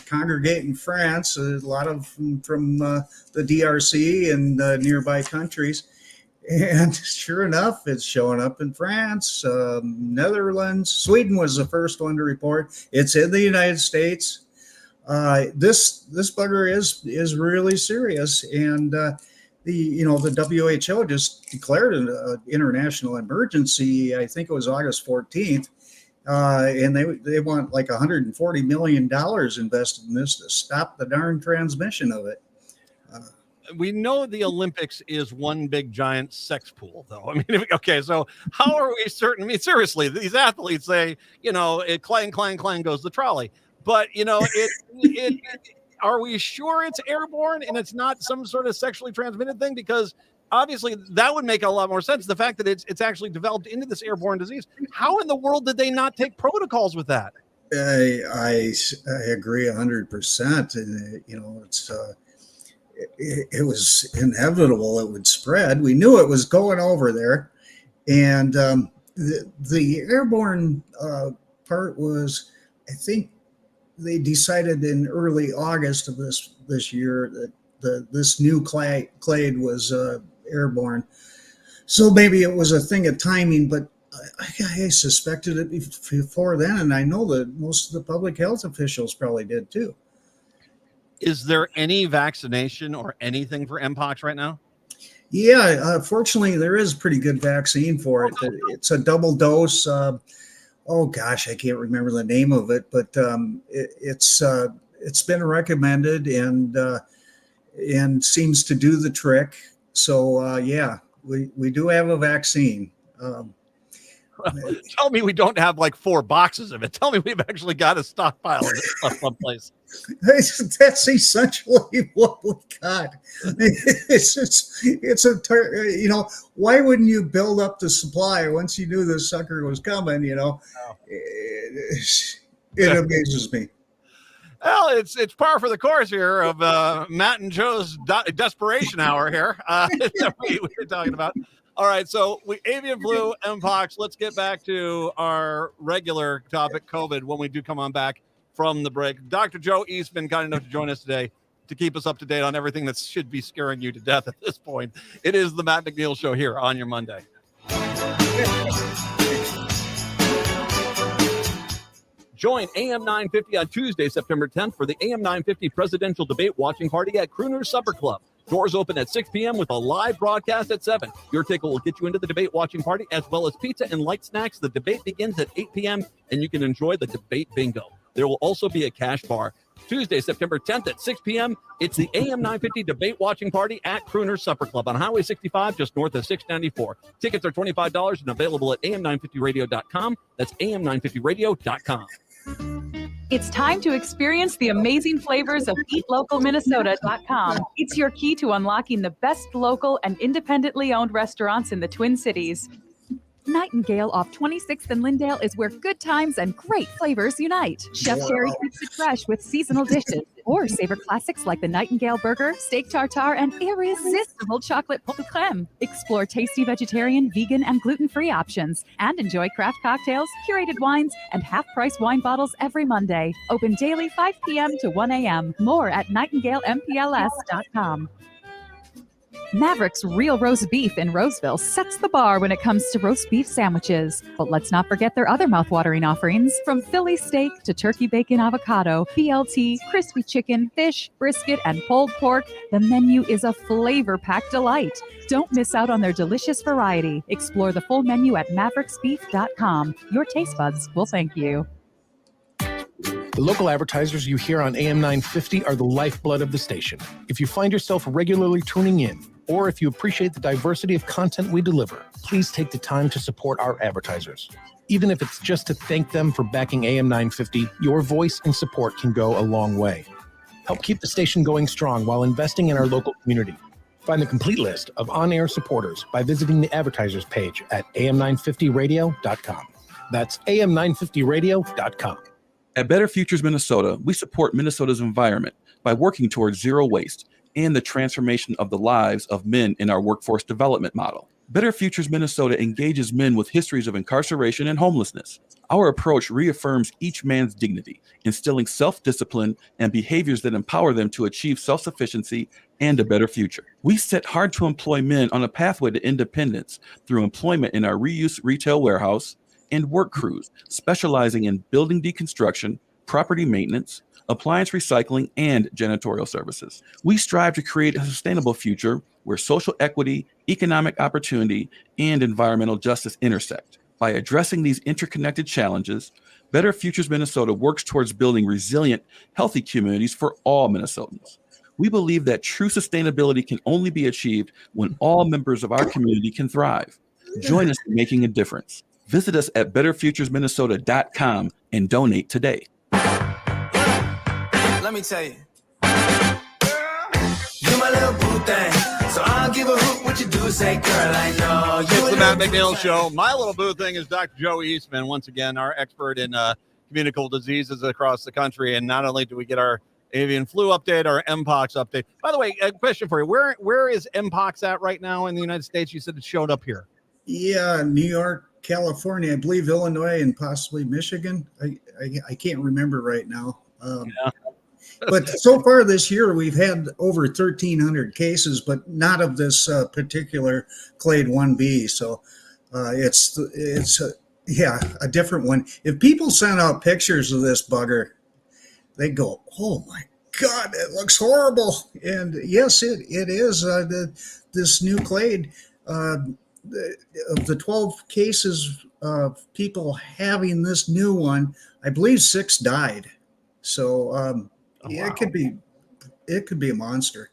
congregate in France. A lot of them from the DRC and nearby countries. And sure enough, it's showing up in France, Netherlands. Sweden was the first one to report. It's in the United States. This bugger is really serious, and the WHO just declared an international emergency. I think it was August 14th, and they want like $140 million invested in this to stop the darn transmission of it. We know the Olympics is one big giant sex pool, though. I mean, okay, so how are we certain? I mean, seriously, these athletes say, it clang, clang, clang goes the trolley. But, are we sure it's airborne and it's not some sort of sexually transmitted thing? Because obviously that would make a lot more sense. The fact that it's actually developed into this airborne disease. How in the world did they not take protocols with that? I agree 100%. It was inevitable it would spread. We knew it was going over there. And the airborne part was, I think they decided in early August of this year that this new clade was airborne. So maybe it was a thing of timing, but I suspected it before then. And I know that most of the public health officials probably did too. Is there any vaccination or anything for Mpox right now? Yeah, fortunately, there is a pretty good vaccine for it. It's a double dose. Oh gosh, I can't remember the name of it, but it's been recommended and seems to do the trick. So we do have a vaccine. Tell me we don't have like 4 boxes of it. Tell me we've actually got a stockpile of this stuff someplace. That's essentially what we got. Why wouldn't you build up the supply once you knew this sucker was coming? It amazes me. Well, it's par for the course here of Matt and Joe's desperation hour here that we were talking about. All right, so avian flu, Mpox. Let's get back to our regular topic, COVID, when we do come on back from the break. Dr. Joe East been kind enough to join us today to keep us up to date on everything that should be scaring you to death at this point. It is the Matt McNeil Show here on your Monday. Join AM 950 on Tuesday, September 10th for the AM 950 Presidential Debate Watching Party at Crooner Supper Club. Doors open at 6 p.m. with a live broadcast at 7. Your ticket will get you into the debate watching party as well as pizza and light snacks. The debate begins at 8 p.m. and you can enjoy the debate bingo. There will also be a cash bar. Tuesday, September 10th at 6 p.m. It's the AM 950 debate watching party at Crooner Supper Club on Highway 65, just north of 694. Tickets are $25 and available at am950radio.com. That's am950radio.com. It's time to experience the amazing flavors of eatlocalminnesota.com. It's your key to unlocking the best local and independently owned restaurants in the Twin Cities. Nightingale off 26th and Lindale is where good times and great flavors unite. Chef Terry keeps it fresh with seasonal dishes, or savor classics like the Nightingale burger, steak tartare, and irresistible chocolate pot de crème. Explore tasty vegetarian, vegan, and gluten-free options, and enjoy craft cocktails, curated wines, and half-price wine bottles every Monday. Open daily 5 p.m. to 1 a.m. More at nightingalempls.com. Maverick's Real Roast Beef in Roseville sets the bar when it comes to roast beef sandwiches. But let's not forget their other mouthwatering offerings, from Philly steak to turkey bacon avocado, BLT, crispy chicken, fish, brisket, and pulled pork. The menu is a flavor-packed delight. Don't miss out on their delicious variety. Explore the full menu at mavericksbeef.com. Your taste buds will thank you. The local advertisers you hear on AM 950 are the lifeblood of the station. If you find yourself regularly tuning in, or if you appreciate the diversity of content we deliver, please take the time to support our advertisers. Even if it's just to thank them for backing AM 950, your voice and support can go a long way. Help keep the station going strong while investing in our local community. Find the complete list of on-air supporters by visiting the advertisers page at am950radio.com. That's am950radio.com. At Better Futures Minnesota, we support Minnesota's environment by working towards zero waste and the transformation of the lives of men in our workforce development model. Better Futures Minnesota engages men with histories of incarceration and homelessness. Our approach reaffirms each man's dignity, instilling self-discipline and behaviors that empower them to achieve self-sufficiency and a better future. We set hard-to-employ men on a pathway to independence through employment in our reuse retail warehouse and work crews, specializing in building deconstruction, property maintenance, appliance recycling, and janitorial services. We strive to create a sustainable future where social equity, economic opportunity, and environmental justice intersect. By addressing these interconnected challenges, Better Futures Minnesota works towards building resilient, healthy communities for all Minnesotans. We believe that true sustainability can only be achieved when all members of our community can thrive. Join us in making a difference. Visit us at betterfuturesminnesota.com and donate today. Let me tell you, you my little boo thing, so I'll give a hoot what you do. Say, girl, I know you. It's the Matt McNeil Show. My little boo thing is Dr. Joe Eastman, once again, our expert in communicable diseases across the country. And not only do we get our avian flu update, our Mpox update. By the way, a question for you: where is Mpox at right now in the United States? You said it showed up here. Yeah, New York, California, I believe Illinois, and possibly Michigan. I can't remember right now. But so far this year, we've had over 1,300 cases, but not of this particular clade 1B. So it's a different one. If people send out pictures of this bugger, they go, "Oh my God, it looks horrible." And yes, it is this new clade. Of the 12 cases of people having this new one, I believe 6 died. So wow. It could be a monster.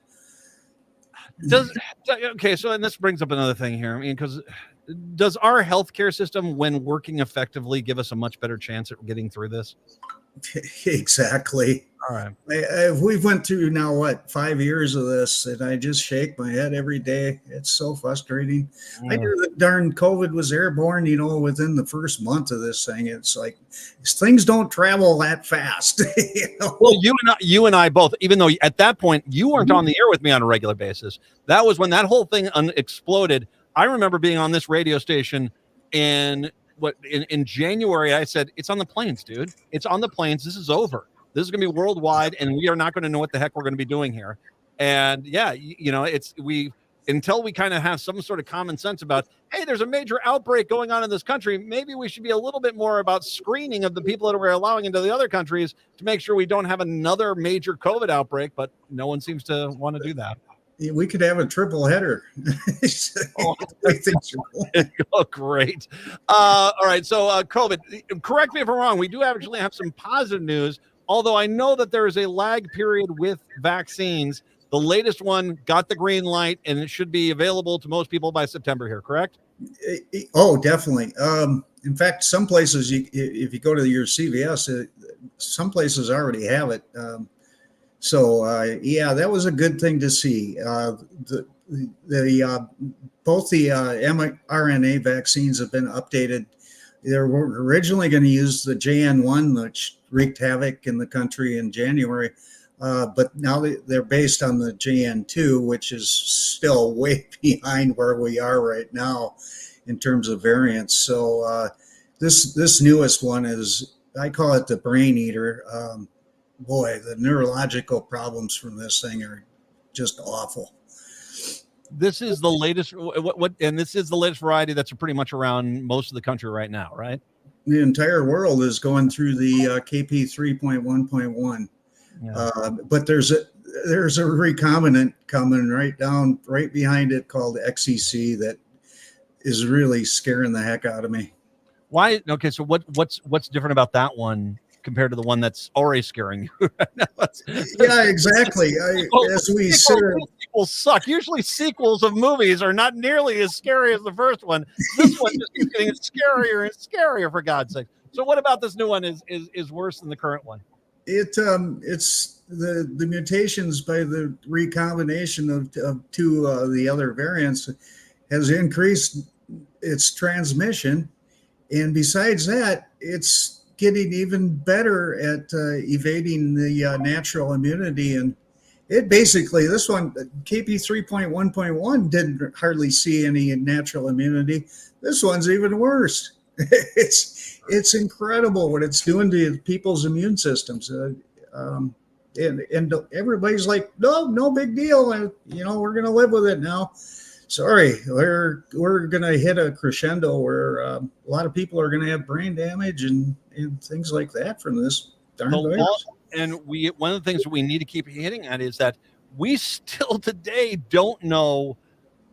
Okay, so and this brings up another thing here. I mean, because does our healthcare system, when working effectively, give us a much better chance at getting through this? Exactly. All right. We went through now 5 years of this, and I just shake my head every day. It's so frustrating. I knew that darn COVID was airborne, within the first month of this thing. It's like things don't travel that fast. Well, you and I both, even though at that point you weren't on the air with me on a regular basis. That was when that whole thing exploded. I remember being on this radio station and in January, I said, it's on the planes, dude. It's on the planes. This is over. This is going to be worldwide, and we are not going to know what the heck we're going to be doing here. And yeah, until we kind of have some sort of common sense about, hey, there's a major outbreak going on in this country. Maybe we should be a little bit more about screening of the people that we're allowing into the other countries to make sure we don't have another major COVID outbreak. But no one seems to want to do that. We could have a triple header. Oh, great. All right. So COVID, correct me if I'm wrong. We do actually have some positive news, although I know that there is a lag period with vaccines. The latest one got the green light, and it should be available to most people by September here, correct? Oh, definitely. In fact, some places, if you go to your CVS, some places already have it. So that was a good thing to see. Both the mRNA vaccines have been updated. They were originally going to use the JN1, which wreaked havoc in the country in January, but now they're based on the JN2, which is still way behind where we are right now in terms of variants. So this newest one is, I call it the brain eater. Boy, the neurological problems from this thing are just awful. This is the latest. And this is the latest variety that's pretty much around most of the country right now, right? The entire world is going through the KP 3.1.1, but there's a recombinant coming right behind it called XEC that is really scaring the heck out of me. Why? Okay, so what's different about that one compared to the one that's already scaring you. Yeah, exactly. As we sequels suck. Usually sequels of movies are not nearly as scary as the first one. This one just keeps getting scarier and scarier, for God's sake. So what about this new one is worse than the current one? It's the mutations by the recombination of two the other variants has increased its transmission, and besides that, it's getting even better at evading the natural immunity. And it basically, this one, KP 3.1.1, didn't hardly see any natural immunity. This one's even worse. It's incredible what it's doing to people's immune systems. And everybody's like, no big deal. We're going to live with it now. Sorry, we're going to hit a crescendo where a lot of people are going to have brain damage and things like that from this darn virus. And one of the things that we need to keep hitting at is that we still today don't know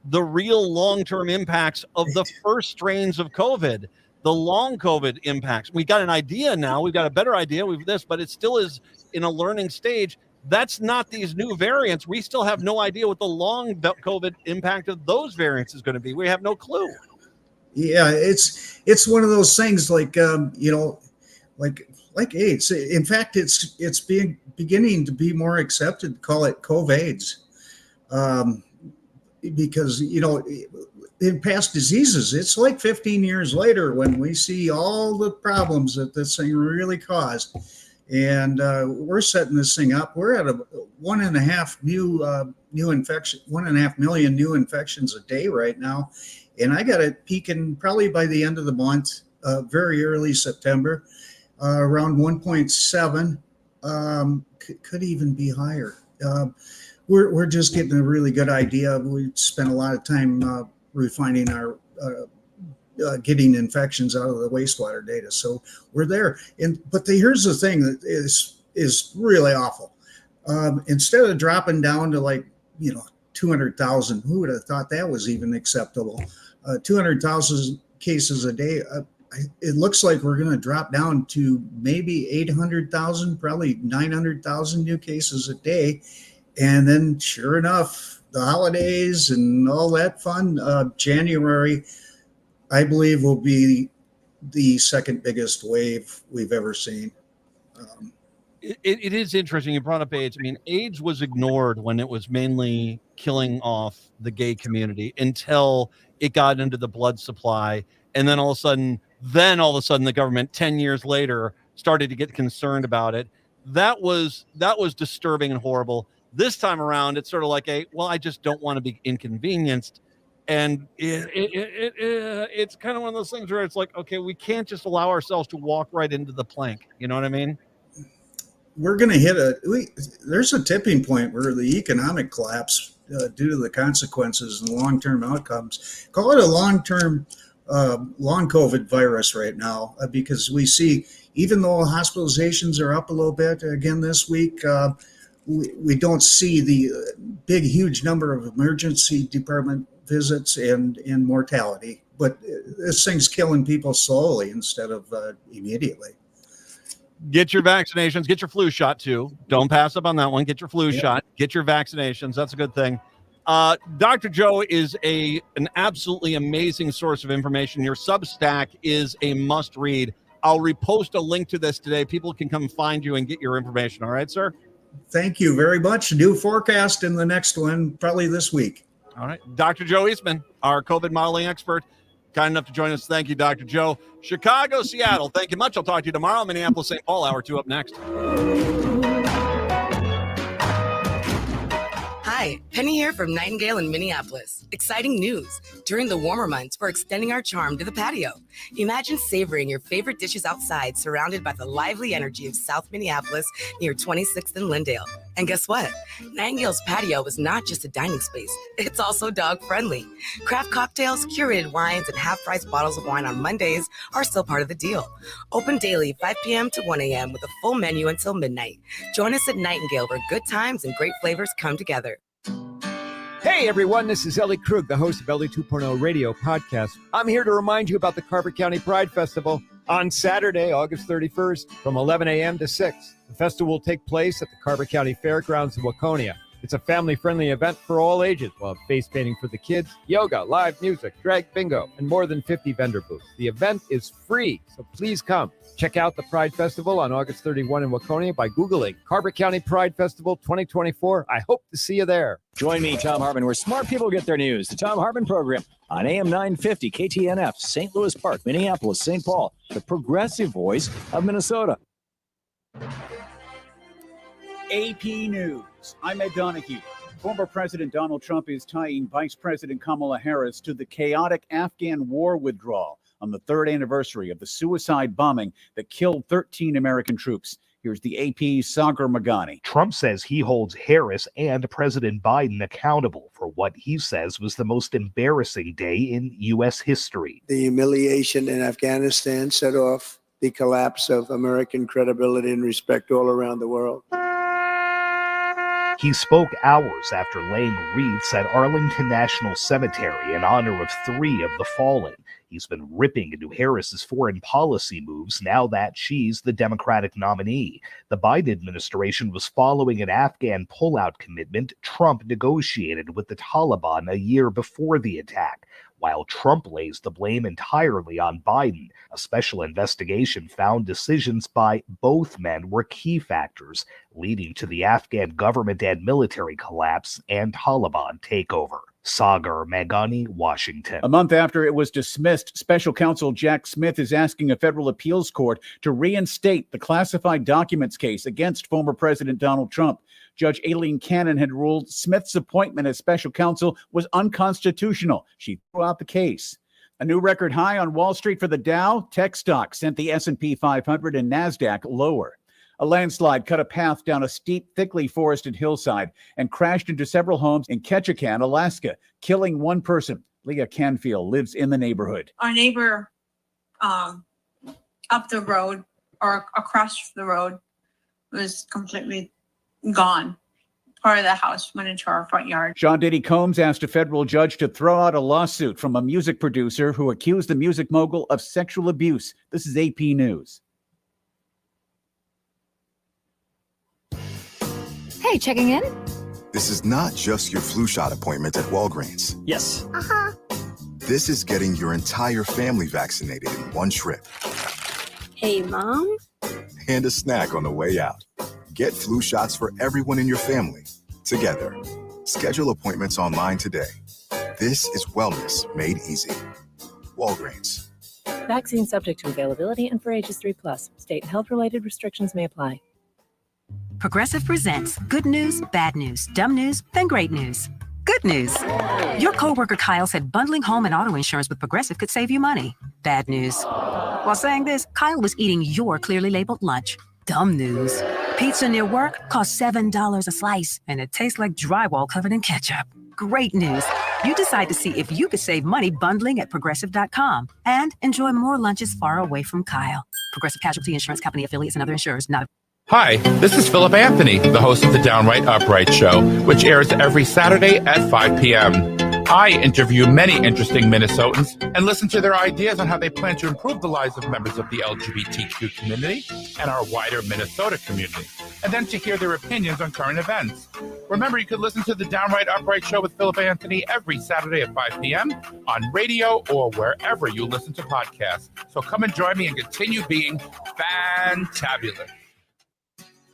the real long-term impacts of the first strains of COVID, the long COVID impacts. We got an idea now. We've got a better idea. But it still is in a learning stage. That's not these new variants. We still have no idea what the long COVID impact of those variants is going to be. We have no clue. Yeah, it's one of those things like like AIDS. In fact, it's beginning to be more accepted to call it COVIDs, because in past diseases, it's like 15 years later when we see all the problems that this thing really caused. And we're setting this thing up. We're at a 1.5 million new infections a day right now. And I got it peaking probably by the end of the month, very early September, around 1.7, could even be higher. We're just getting a really good idea. We spent a lot of time refining our getting infections out of the wastewater data, so we're there. But here's the thing that is really awful. Instead of dropping down to 200,000, who would have thought that was even acceptable? 200,000 cases a day. It looks like we're going to drop down to maybe 800,000, probably 900,000 new cases a day. And then sure enough, the holidays and all that fun, January, I believe, will be the second biggest wave we've ever seen. It is interesting. You brought up AIDS. I mean, AIDS was ignored when it was mainly killing off the gay community until it got into the blood supply. And then all of a sudden, the government 10 years later started to get concerned about it. That was disturbing and horrible. This time around, it's sort of like I just don't want to be inconvenienced. And it's kind of one of those things where it's like, okay, we can't just allow ourselves to walk right into the plank. You know what I mean? We're going to hit there's a tipping point where the economic collapse due to the consequences and long-term outcomes. Call it a long-term long COVID virus right now, because we see, even though hospitalizations are up a little bit again this week, we don't see the big, huge number of emergency department visits and mortality. But this thing's killing people slowly instead of immediately. Get your vaccinations, get your flu shot too. Don't pass up on that one. Get your flu shot, get your vaccinations. That's a good thing. Dr. Joe is an absolutely amazing source of information. Your Substack is a must read. I'll repost a link to this today. People can come find you and get your information. All right, sir? Thank you very much. New forecast in the next one, probably this week. All right. Dr. Joe Eastman, our COVID modeling expert, kind enough to join us. Thank you, Dr. Joe. Chicago, Seattle, thank you much. I'll talk to you tomorrow. Minneapolis, St. Paul, hour 2 up next. Hi, Penny here from Nightingale in Minneapolis. Exciting news. During the warmer months, we're extending our charm to the patio. Imagine savoring your favorite dishes outside, surrounded by the lively energy of South Minneapolis near 26th and Lindale. And guess what? Nightingale's patio is not just a dining space. It's also dog-friendly. Craft cocktails, curated wines, and half-price bottles of wine on Mondays are still part of the deal. Open daily 5 p.m. to 1 a.m. with a full menu until midnight. Join us at Nightingale, where good times and great flavors come together. Hey everyone, this is Ellie Krug, the host of Ellie 2.0 Radio Podcast. I'm here to remind you about the Carver County Pride Festival. On Saturday, August 31st, from 11 a.m. to 6, the festival will take place at the Carver County Fairgrounds in Waconia. It's a family-friendly event for all ages. We'll have face painting for the kids, yoga, live music, drag bingo, and more than 50 vendor booths. The event is free, so please come. Check out the Pride Festival on August 31 in Waconia by Googling Carver County Pride Festival 2024. I hope to see you there. Join me, Tom Hartman, where smart people get their news. The Tom Hartman Program on AM 950, KTNF, St. Louis Park, Minneapolis, St. Paul, the progressive voice of Minnesota. AP News. I'm Ed Donahue. Former President Donald Trump is tying Vice President Kamala Harris to the chaotic Afghan war withdrawal on the third anniversary of the suicide bombing that killed 13 American troops. Here's the AP's Sagar Magani. Trump says he holds Harris and President Biden accountable for what he says was the most embarrassing day in U.S. history. The humiliation in Afghanistan set off the collapse of American credibility and respect all around the world. He spoke hours after laying wreaths at Arlington National Cemetery in honor of 3 of the fallen. He's been ripping into Harris's foreign policy moves now that she's the Democratic nominee. The Biden administration was following an Afghan pullout commitment Trump negotiated with the Taliban a year before the attack. While Trump lays the blame entirely on Biden, a special investigation found decisions by both men were key factors, leading to the Afghan government and military collapse and Taliban takeover. Sagar Magani, Washington. A month after it was dismissed, Special Counsel Jack Smith is asking a federal appeals court to reinstate the classified documents case against former President Donald Trump. Judge Aileen Cannon had ruled Smith's appointment as special counsel was unconstitutional. She threw out the case. A new record high on Wall Street for the Dow. Tech stocks sent the S&P 500 and NASDAQ lower. A landslide cut a path down a steep, thickly forested hillside and crashed into several homes in Ketchikan, Alaska, killing one person. Leah Canfield lives in the neighborhood. Our neighbor up the road or across the road was completely gone. Part of the house went into our front yard. Sean Diddy Combs asked a federal judge to throw out a lawsuit from a music producer who accused the music mogul of sexual abuse. This is AP News. Hey, checking in? This is not just your flu shot appointment at Walgreens. Yes. This is getting your entire family vaccinated in one trip. Hey, Mom? And a snack on the way out. Get flu shots for everyone in your family, together. Schedule appointments online today. This is wellness made easy. Walgreens. Vaccine subject to availability and for ages 3+. State and health-related restrictions may apply. Progressive presents good news, bad news, dumb news, then great news. Good news. Your coworker Kyle said bundling home and auto insurance with Progressive could save you money. Bad news. While saying this, Kyle was eating your clearly labeled lunch. Dumb news. Pizza near work costs $7 a slice, and it tastes like drywall covered in ketchup. Great news. You decide to see if you could save money bundling at Progressive.com and enjoy more lunches far away from Kyle. Progressive Casualty Insurance Company affiliates and other insurers not. Hi, this is Philip Anthony, the host of the Downright Upright Show, which airs every Saturday at 5 p.m. I interview many interesting Minnesotans and listen to their ideas on how they plan to improve the lives of members of the LGBTQ community and our wider Minnesota community, and then to hear their opinions on current events. Remember, you can listen to the Downright Upright Show with Philip Anthony every Saturday at 5 p.m. on radio or wherever you listen to podcasts. So come and join me and continue being fantabulous.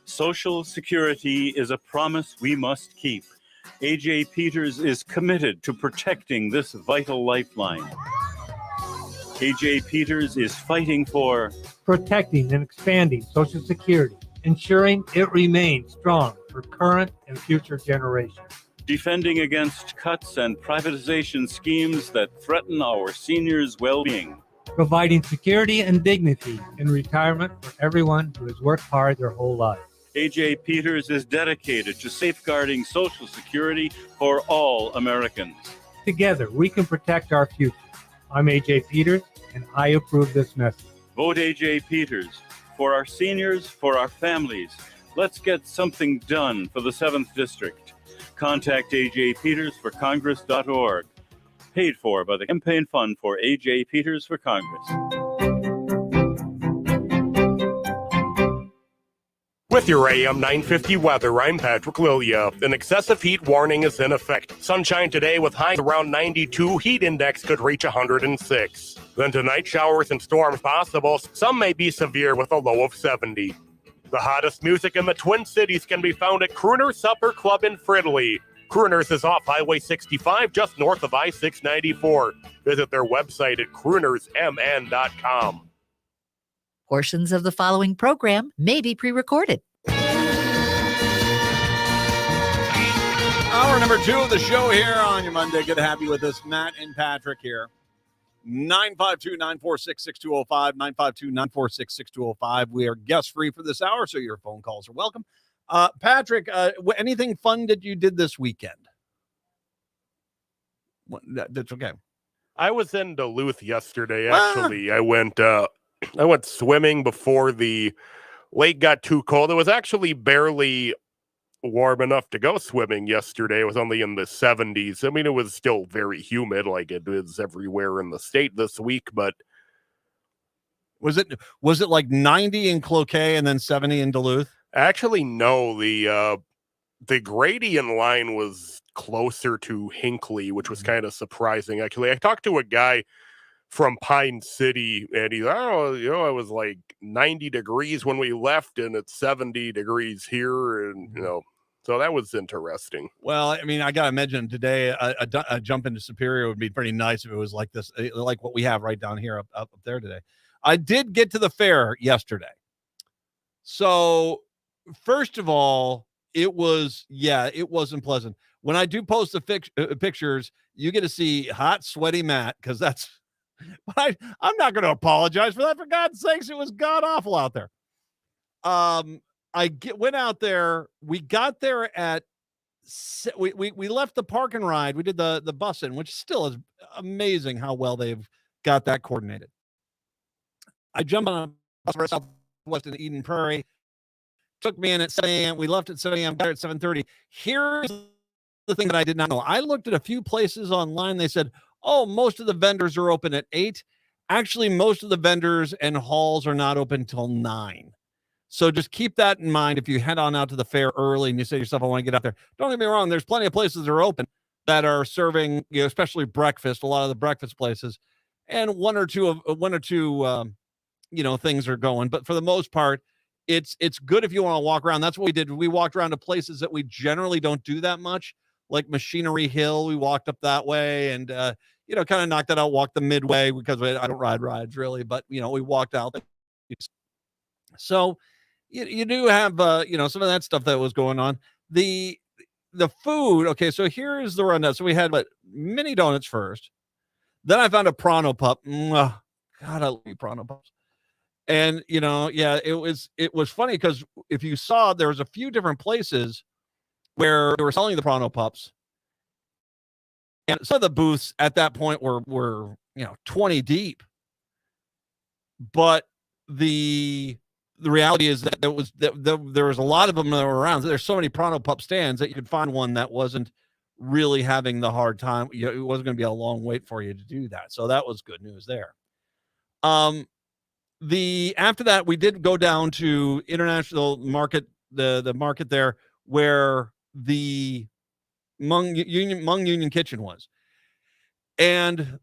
Social Security is a promise we must keep. A.J. Peters is committed to protecting this vital lifeline. A.J. Peters is fighting for protecting and expanding Social Security, ensuring it remains strong for current and future generations. defending against cuts and privatization schemes that threaten our seniors' well-being. Providing security and dignity in retirement for everyone who has worked hard their whole life. A.J. Peters is dedicated to safeguarding Social Security for all Americans. Together, we can protect our future. I'm A.J. Peters, and I approve this message. Vote A.J. Peters for our seniors, for our families. Let's get something done for the 7th District. Contact A.J. Peters for Congress.org. Paid for by the Campaign Fund for A.J. Peters for Congress. With your AM 950 weather, I'm Patrick Lilia. An excessive heat warning is in effect. Sunshine today with highs around 92. Heat index could reach 106. Then tonight, showers and storms possible. Some may be severe with a low of 70. The hottest music in the Twin Cities can be found at Crooner's Supper Club in Fridley. Crooner's is off Highway 65, just north of I-694. Visit their website at croonersmn.com. Portions of the following program may be pre-recorded. Hour number 2 of the show here on your Monday. Good to have you with us. Matt and Patrick here. 952-946-6205, 952-946-6205. We are guest-free for this hour, so your phone calls are welcome. Patrick, anything fun that you did this weekend? That's okay. I was in Duluth yesterday, actually. I went swimming before the lake got too cold. It was actually barely warm enough to go swimming yesterday. It was only in the 70s. I mean, it was still very humid like it is everywhere in the state this week, but was it like 90 in Cloquet and then 70 in Duluth? Actually, no. The gradient line was closer to Hinckley, which was kind of surprising. Actually, I talked to a guy from Pine City, and he's, it was like 90 degrees when we left, and it's 70 degrees here, and so that was interesting. Well, I mean, I gotta imagine today a jump into Superior would be pretty nice if it was like this, like what we have right down here up there today. I did get to the fair yesterday, so first of all, it wasn't pleasant. When I do post the pictures, you get to see hot, sweaty Matt, because that's. But I'm not going to apologize for that. For God's sakes, it was god awful out there. Went out there. We got there at we left the park and ride. We did the bus in, which still is amazing how well they've got that coordinated. I jumped on a bus for Southwest in Eden Prairie. Took me in at 7 a.m. We left at 7 a.m. Got there at 7:30. Here's the thing that I did not know. I looked at a few places online. They said, oh, most of the vendors are open at 8. Actually, most of the vendors and halls are not open till 9. So just keep that in mind if you head on out to the fair early and you say to yourself, I want to get out there. Don't get me wrong. There's plenty of places that are open that are serving, especially breakfast, a lot of the breakfast places, and one or two things are going. But for the most part, it's good if you want to walk around. That's what we did. We walked around to places that we generally don't do that much, like Machinery Hill. We walked up that way and, kind of knocked that out, walked the midway because I don't ride rides really, but, we walked out. So you do have, some of that stuff that was going on. The food. Okay. So here's the rundown. So we had mini donuts first. Then I found a Pronto Pup. God, I love Pronto Pups. And, it was funny because if you saw, there was a few different places where they were selling the Pronto Pups. And some of the booths at that point were 20 deep. But the reality is that there was a lot of them that were around. There's so many Pronto Pup stands that you could find one that wasn't really having the hard time. It wasn't going to be a long wait for you to do that. So that was good news there. After that, we did go down to International Market, the market there where the Hmong Union Kitchen was. And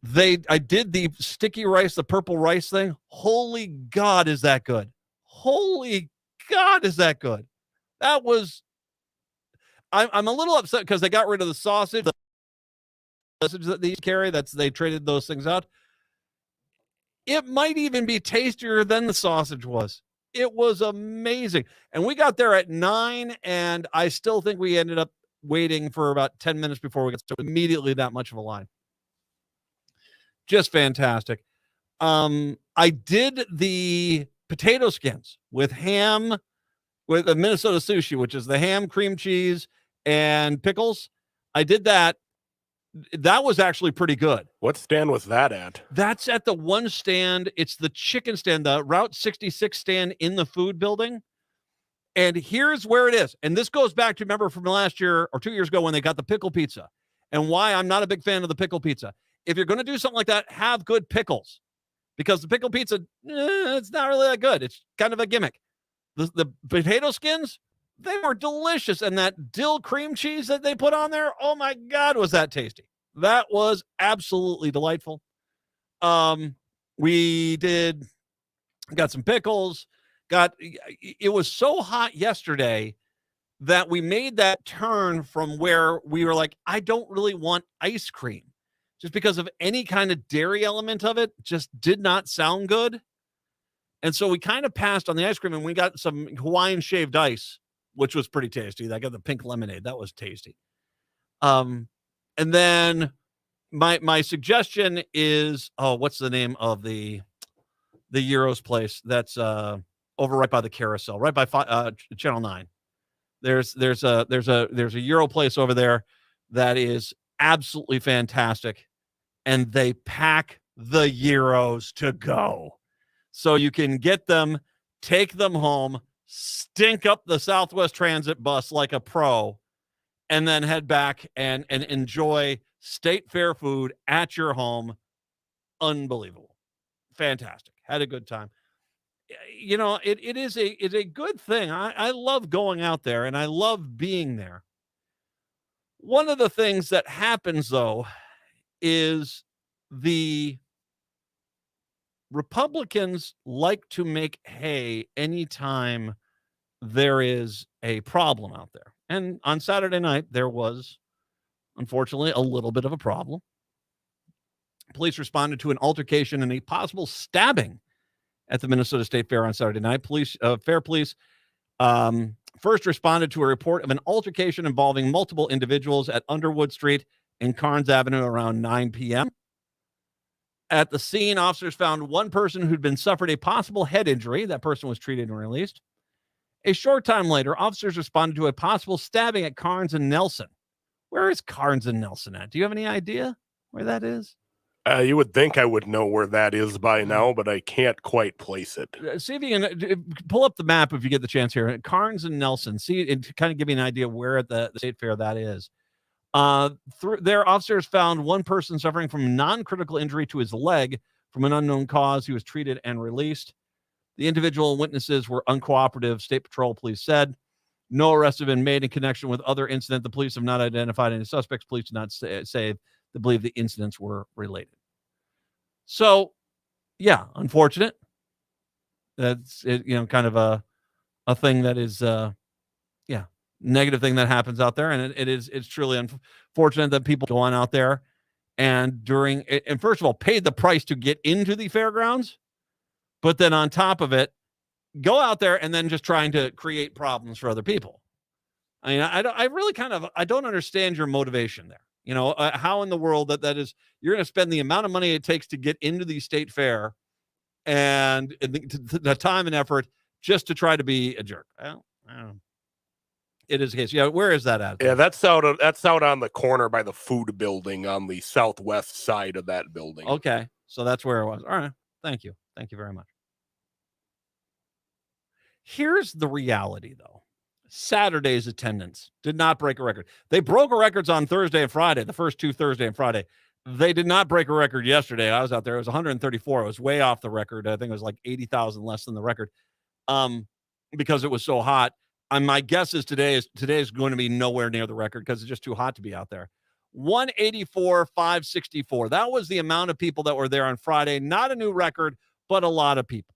I did the sticky rice, the purple rice thing. Holy God, is that good? Holy God, is that good? That was, I'm a little upset because they got rid of the sausage that they carry. They traded those things out. It might even be tastier than the sausage was. It was amazing. And we got there at 9, and I still think we ended up waiting for about 10 minutes before we got started. Immediately that much of a line. Just fantastic. I did the potato skins with ham, with a Minnesota sushi, which is the ham, cream cheese, and pickles. I did that. That was actually pretty good. What stand was that at? That's at the one stand. It's the chicken stand, the Route 66 stand in the food building. And here's where it is. And this goes back to, remember from last year or 2 years ago when they got the pickle pizza, and why I'm not a big fan of the pickle pizza. If you're going to do something like that, have good pickles, because the pickle pizza, it's not really that good. It's kind of a gimmick. The potato skins, they were delicious. And that dill cream cheese that they put on there, oh my God, was that tasty. That was absolutely delightful. We got some pickles, it was so hot yesterday that we made that turn from where we were like, I don't really want ice cream, just because of any kind of dairy element of it just did not sound good. And so we kind of passed on the ice cream, and we got some Hawaiian shaved ice, which was pretty tasty. I got the pink lemonade. That was tasty. And then my suggestion is, what's the name of the Euros place that's over right by the carousel, right by Channel 9. There's a Euro place over there that is absolutely fantastic, and they pack the Euros to go. So you can get them, take them home, stink up the Southwest Transit bus like a pro, and then head back and enjoy state fair food at your home. Unbelievable. Fantastic. Had a good time. You know, it's a good thing. I love going out there, and I love being there. One of the things that happens, though, is the Republicans like to make hay anytime there is a problem out there. And on Saturday night, there was, unfortunately, a little bit of a problem. Police responded to an altercation and a possible stabbing at the Minnesota State Fair on Saturday night. Fair police first responded to a report of an altercation involving multiple individuals at Underwood Street and Carnes Avenue around 9 p.m. At the scene, officers found one person who'd suffered a possible head injury. That person was treated and released. A short time later, officers responded to a possible stabbing at Carnes and Nelson. Where is Carnes and Nelson at? Do you have any idea where that is? You would think I would know where that is by now, but I can't quite place it. See if you can pull up the map if you get the chance here. Carnes and Nelson. See, and to kind of give you an idea where at the state fair that is. Their officers found one person suffering from non-critical injury to his leg from an unknown cause. He was treated and released. The individual witnesses were uncooperative, State Patrol police said. No arrests have been made in connection with other incident. The police have not identified any suspects. Police did not say they believe the incidents were related. So, yeah, unfortunate. That's it, kind of a thing that is, negative thing that happens out there. And it's truly unfortunate that people go on out there and first of all, paid the price to get into the fairgrounds, but then on top of it, go out there and then just trying to create problems for other people. I mean, I don't understand your motivation there. How in the world that is, you're going to spend the amount of money it takes to get into the state fair and the time and effort just to try to be a jerk. Well, I don't know. It is the case. Yeah, where is that at? Yeah, that's out on the corner by the food building on the southwest side of that building. Okay, so that's where it was. All right, thank you very much. Here's the reality, though. Saturday's attendance did not break a record. They broke records on Thursday and Friday, the first two Thursday and Friday. They did not break a record yesterday. I was out there. It was 134. It was way off the record. I think it was like 80,000 less than the record because it was so hot. My guess is today is going to be nowhere near the record because it's just too hot to be out there. 184,564. That was the amount of people that were there on Friday. Not a new record, but a lot of people.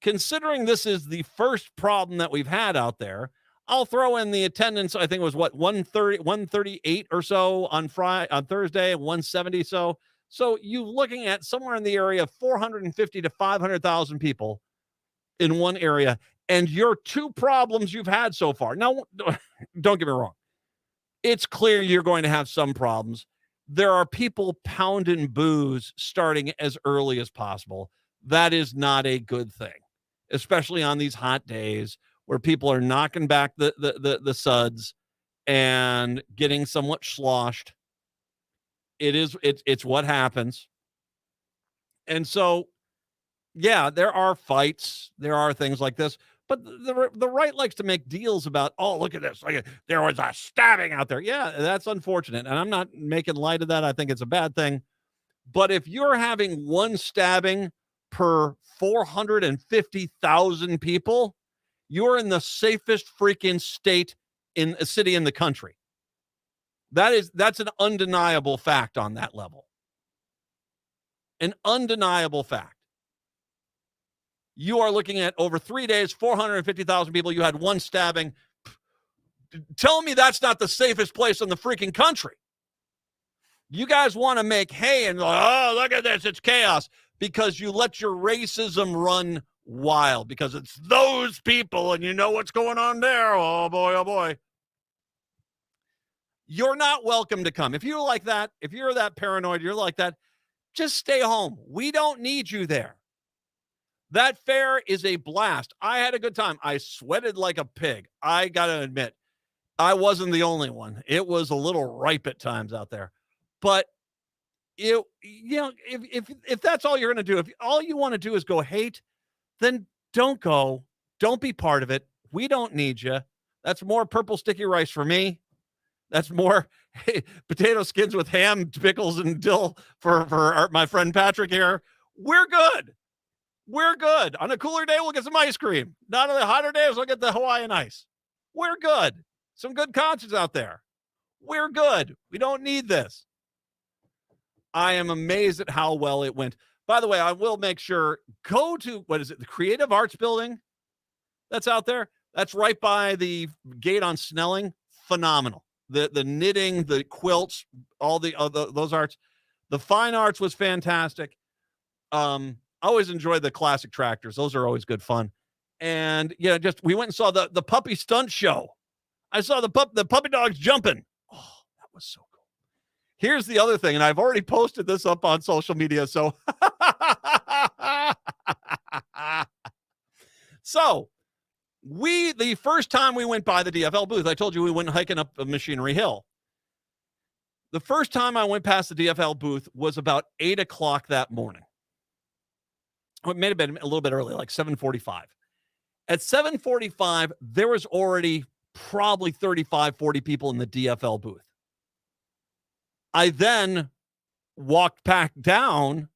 Considering this is the first problem that we've had out there, I'll throw in the attendance. I think it was 138 or so on Thursday, 170 so. So you looking at somewhere in the area of 450 to 500,000 people in one area. And your two problems you've had so far. Now, don't get me wrong. It's clear you're going to have some problems. There are people pounding booze starting as early as possible. That is not a good thing, especially on these hot days where people are knocking back the suds and getting somewhat sloshed. It's what happens. And so, yeah, there are fights. There are things like this. But the right likes to make deals about, oh, look at this. There was a stabbing out there. Yeah, that's unfortunate. And I'm not making light of that. I think it's a bad thing. But if you're having one stabbing per 450,000 people, you're in the safest freaking state in a city in the country. That's an undeniable fact on that level. An undeniable fact. You are looking at over 3 days, 450,000 people. You had one stabbing. Tell me that's not the safest place in the freaking country. You guys want to make hay and, oh, look at this, it's chaos, because you let your racism run wild, because it's those people and you know what's going on there. Oh, boy, oh, boy. You're not welcome to come. If you're like that, if you're that paranoid, you're like that, just stay home. We don't need you there. That fair is a blast. I had a good time. I sweated like a pig. I got to admit, I wasn't the only one. It was a little ripe at times out there. But if that's all you're going to do, if all you want to do is go hate, then don't go. Don't be part of it. We don't need you. That's more purple sticky rice for me. That's more potato skins with ham, pickles, and dill for my friend Patrick here. We're good. We're good. On a cooler day, we'll get some ice cream. Not on the hotter days, we'll get the Hawaiian ice. We're good. Some good concerts out there. We're good. We don't need this. I am amazed at how well it went. By the way, I will make sure, go to, what is it, the Creative Arts Building that's out there? That's right by the gate on Snelling. Phenomenal. The knitting, the quilts, all those arts. The fine arts was fantastic. I always enjoy the classic tractors. Those are always good fun. And yeah, we went and saw the puppy stunt show. I saw the puppy dogs jumping. Oh, that was so cool. Here's the other thing, and I've already posted this up on social media. So, the first time we went by the DFL booth, I told you we went hiking up Machinery Hill. The first time I went past the DFL booth was about 8 o'clock that morning. It may have been a little bit early, like 7:45. At 7:45, there was already probably 35, 40 people in the DFL booth. I then walked back down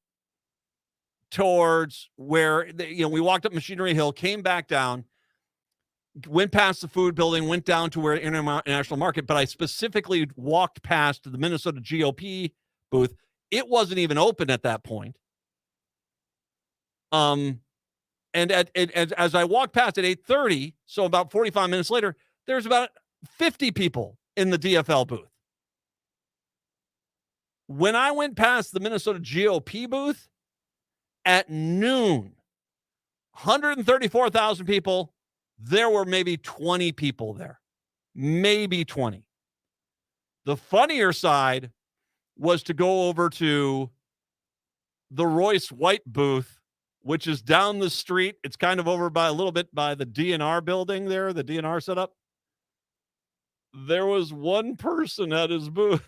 towards where, we walked up Machinery Hill, came back down, went past the food building, went down to where International Market, but I specifically walked past the Minnesota GOP booth. It wasn't even open at that point. And as I walked past at 8:30, so about 45 minutes later, there's about 50 people in the DFL booth. When I went past the Minnesota GOP booth at noon, 134,000 people, there were maybe 20 people there. Maybe 20. The funnier side was to go over to the Royce White booth, which is down the street. It's kind of over by a little bit by the DNR building there, the DNR setup. There was one person at his booth.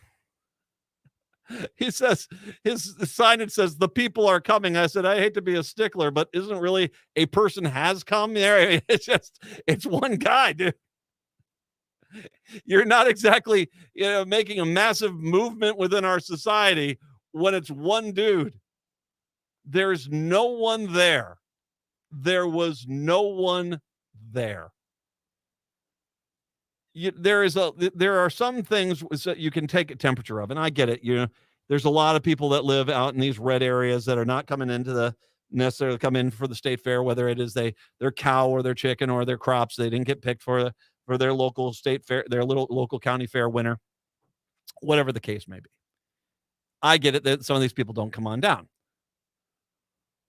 He says, his signage says, "The people are coming." I said, I hate to be a stickler, but isn't really a person has come there? It's one guy, dude. You're not exactly, making a massive movement within our society when it's one dude. There's no one there. There was no one there. There are some things that you can take a temperature of, and I get it. There's a lot of people that live out in these red areas that are not coming into necessarily come in for the state fair, whether it is their cow or their chicken or their crops. They didn't get picked for their local state fair, their little local county fair winner, whatever the case may be. I get it that some of these people don't come on down.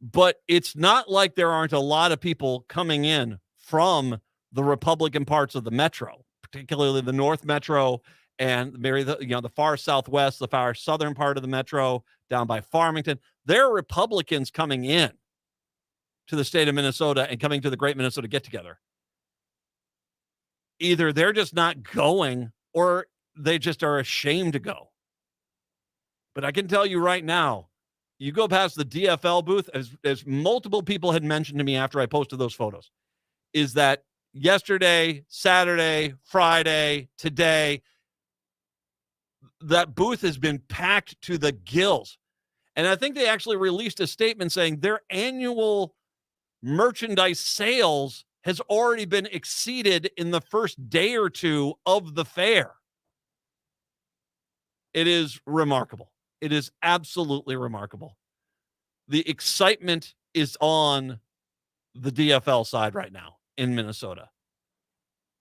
But it's not like there aren't a lot of people coming in from the Republican parts of the metro, particularly the North Metro and maybe the far southwest, the far southern part of the metro down by Farmington. There are Republicans coming in to the state of Minnesota and coming to the Great Minnesota Get-Together. Either they're just not going or they just are ashamed to go. But I can tell you right now, you go past the DFL booth, as multiple people had mentioned to me after I posted those photos, is that yesterday, Saturday, Friday, today, that booth has been packed to the gills. And I think they actually released a statement saying their annual merchandise sales has already been exceeded in the first day or two of the fair. It is remarkable. It is absolutely remarkable. The excitement is on the DFL side right now in Minnesota.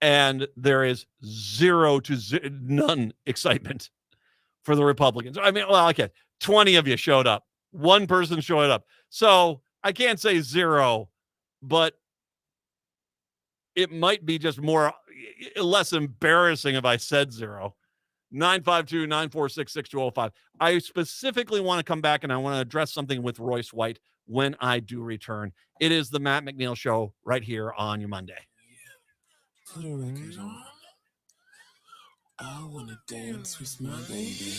And there is none excitement for the Republicans. I mean, well, okay, 20 of you showed up. One person showed up. So I can't say zero, but it might be just less embarrassing if I said zero. 952-946-6205. I specifically want to come back and I want to address something with Royce White when I do return. It is the Matt McNeil Show right here on your Monday. Put a record on. I want to dance with my baby.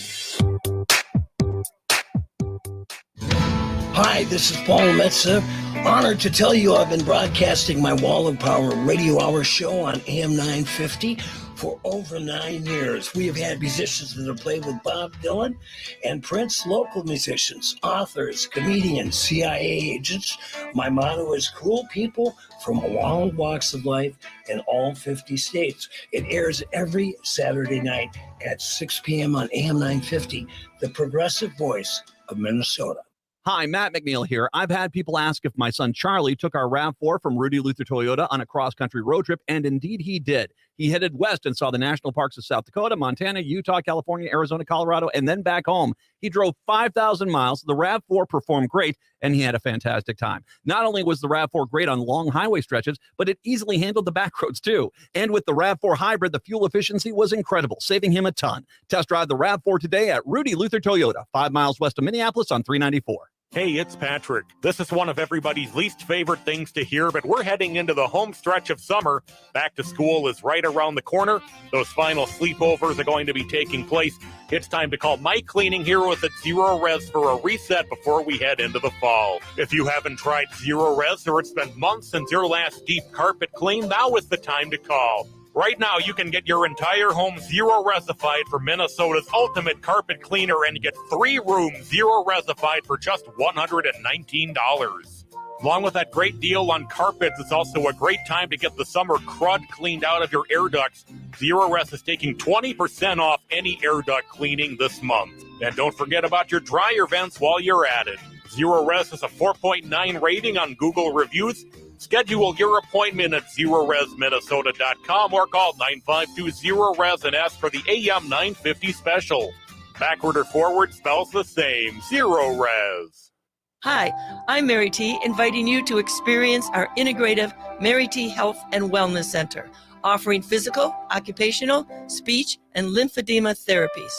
Hi, this is Paul Metza. Honored to tell you I've been broadcasting my Wall of Power radio hour show on AM 950 for over 9 years. We have had musicians that have played with Bob Dylan and Prince, local musicians, authors, comedians, CIA agents. My motto is cool people from all walks of life in all 50 states. It airs every Saturday night at 6 p.m. on AM 950, the progressive voice of Minnesota. Hi, Matt McNeil here. I've had people ask if my son Charlie took our RAV4 from Rudy Luther Toyota on a cross-country road trip, and indeed he did. He headed west and saw the national parks of South Dakota, Montana, Utah, California, Arizona, Colorado, and then back home. He drove 5,000 miles. The RAV4 performed great, and he had a fantastic time. Not only was the RAV4 great on long highway stretches, but it easily handled the back roads too. And with the RAV4 hybrid, the fuel efficiency was incredible, saving him a ton. Test drive the RAV4 today at Rudy Luther Toyota, 5 miles west of Minneapolis on 394. Hey, it's Patrick. This is one of everybody's least favorite things to hear, but we're heading into the home stretch of summer. Back to school is right around the corner. Those final sleepovers are going to be taking place. It's time to call Mike Cleaning Heroes at Zero Res for a reset before we head into the fall. If you haven't tried Zero Res or it's been months since your last deep carpet clean, now is the time to call. Right now, you can get your entire home zero resified for Minnesota's ultimate carpet cleaner and get 3 rooms zero resified for just $119. Along with that great deal on carpets, it's also a great time to get the summer crud cleaned out of your air ducts. Zero Res is taking 20% off any air duct cleaning this month. And don't forget about your dryer vents while you're at it. Zero Res has a 4.9 rating on Google reviews. Schedule your appointment at ZeroResMinnesota.com or call 952-ZERO-RES and ask for the AM 950 special. Backward or forward spells the same. Zero Res. Hi, I'm Mary T, inviting you to experience our integrative Mary T Health and Wellness Center, offering physical, occupational, speech, and lymphedema therapies.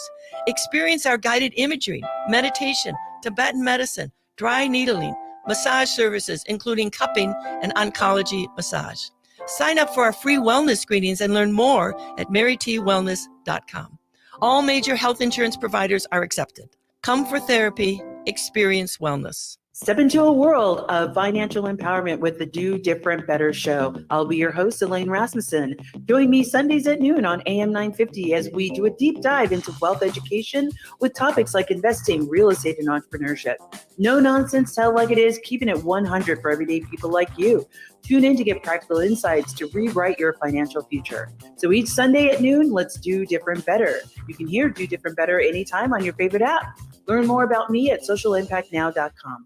Experience our guided imagery, meditation, Tibetan medicine, dry needling, massage services, including cupping and oncology massage. Sign up for our free wellness screenings and learn more at marytwellness.com. All major health insurance providers are accepted. Come for therapy, experience wellness. Step into a world of financial empowerment with the Do Different Better show. I'll be your host, Elaine Rasmussen. Join me Sundays at noon on AM 950 as we do a deep dive into wealth education with topics like investing, real estate, and entrepreneurship. No nonsense, tell like it is, keeping it 100 for everyday people like you. Tune in to get practical insights to rewrite your financial future. So each Sunday at noon, let's do different better. You can hear Do Different Better anytime on your favorite app. Learn more about me at socialimpactnow.com.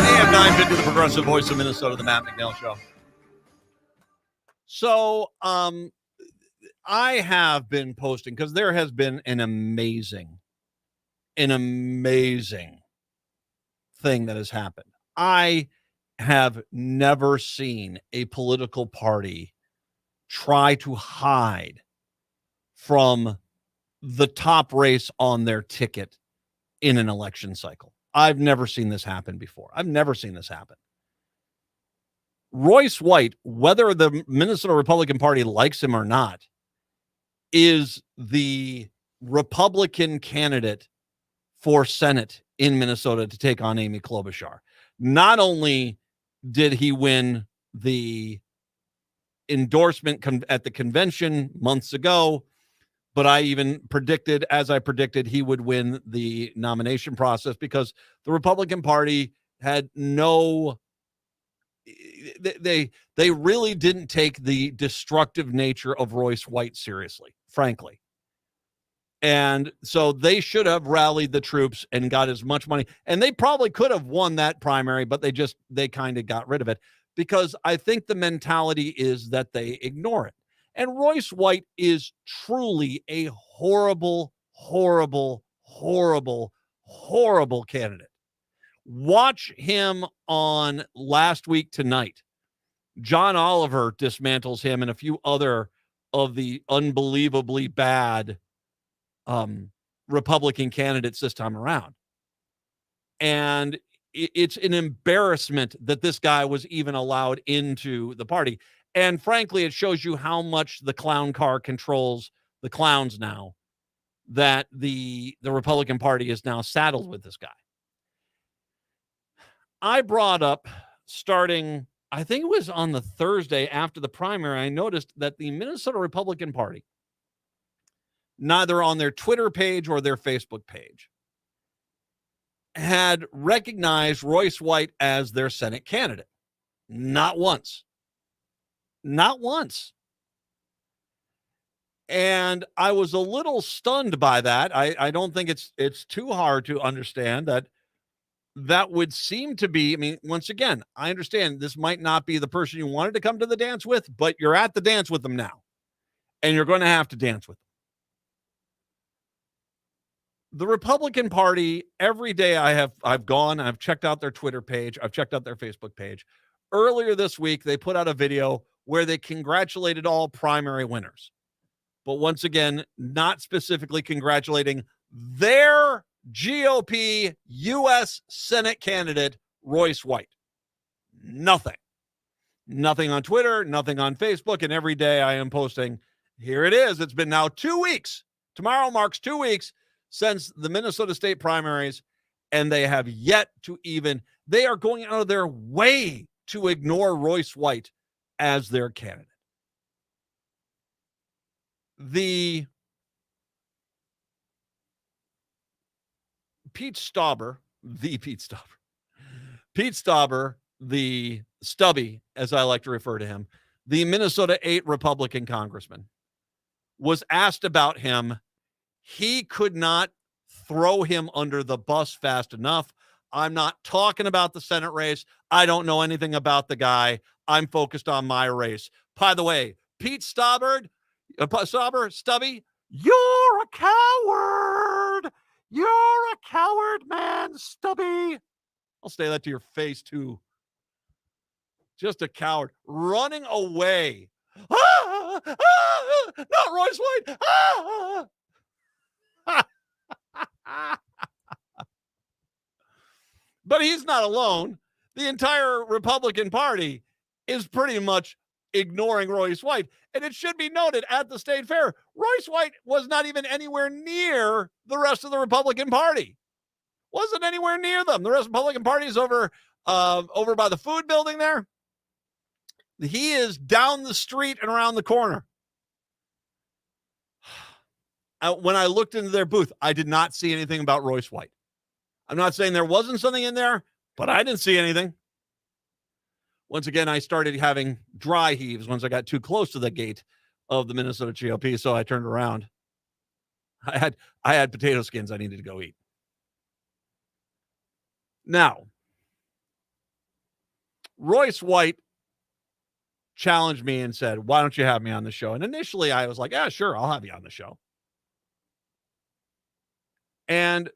AM 950, the progressive voice of Minnesota, the Matt McNeil Show. So, I have been posting because there has been an amazing thing that has happened. I have never seen a political party try to hide from the top race on their ticket in an election cycle. I've never seen this happen before. I've never seen this happen. Royce White, whether the Minnesota Republican Party likes him or not, is the Republican candidate for Senate in Minnesota to take on Amy Klobuchar. Not only did he win the endorsement at the convention months ago, But I even predicted, as I predicted, he would win the nomination process because the Republican Party had no, they really didn't take the destructive nature of Royce White seriously, frankly. And so they should have rallied the troops and got as much money. And they probably could have won that primary, but they kind of got rid of it because I think the mentality is that they ignore it. And Royce White is truly a horrible, horrible, horrible, horrible candidate. Watch him on Last Week Tonight. John Oliver dismantles him and a few other of the unbelievably bad Republican candidates this time around. And it's an embarrassment that this guy was even allowed into the party. And frankly, it shows you how much the clown car controls the clowns now, that the Republican Party is now saddled with this guy. I brought up, starting, I think it was on the Thursday after the primary, I noticed that the Minnesota Republican Party, neither on their Twitter page or their Facebook page, had recognized Royce White as their Senate candidate. Not once. Not once. And I was a little stunned by that. I don't think it's too hard to understand that would seem to be, I mean, once again, I understand this might not be the person you wanted to come to the dance with, but you're at the dance with them now, and you're going to have to dance with them. The Republican Party, every day I've checked out their Twitter page, I've checked out their Facebook page. Earlier this week, they put out a video where they congratulated all primary winners. But once again, not specifically congratulating their GOP U.S. Senate candidate, Royce White. Nothing. Nothing on Twitter, nothing on Facebook, and every day I am posting, here it is. It's been now 2 weeks. Tomorrow marks 2 weeks since the Minnesota state primaries, and they have yet to they are going out of their way to ignore Royce White as their candidate. Pete Stauber, the Stubby, as I like to refer to him, the Minnesota 8 Republican congressman, was asked about him. He could not throw him under the bus fast enough. I'm not talking about the Senate race. I don't know anything about the guy. I'm focused on my race. By the way, Pete Stubby, you're a coward. You're a coward, man, Stubby. I'll say that to your face, too. Just a coward running away. Not Royce White. But he's not alone. The entire Republican Party is pretty much ignoring Royce White. And it should be noted at the state fair, Royce White was not even anywhere near the rest of the Republican Party. Wasn't anywhere near them. The rest of the Republican Party is over by the food building there. He is down the street and around the corner. When I looked into their booth, I did not see anything about Royce White. I'm not saying there wasn't something in there, but I didn't see anything. Once again, I started having dry heaves once I got too close to the gate of the Minnesota GOP, so I turned around. I had potato skins I needed to go eat. Now, Royce White challenged me and said, why don't you have me on the show? And initially I was like, yeah, sure, I'll have you on the show. And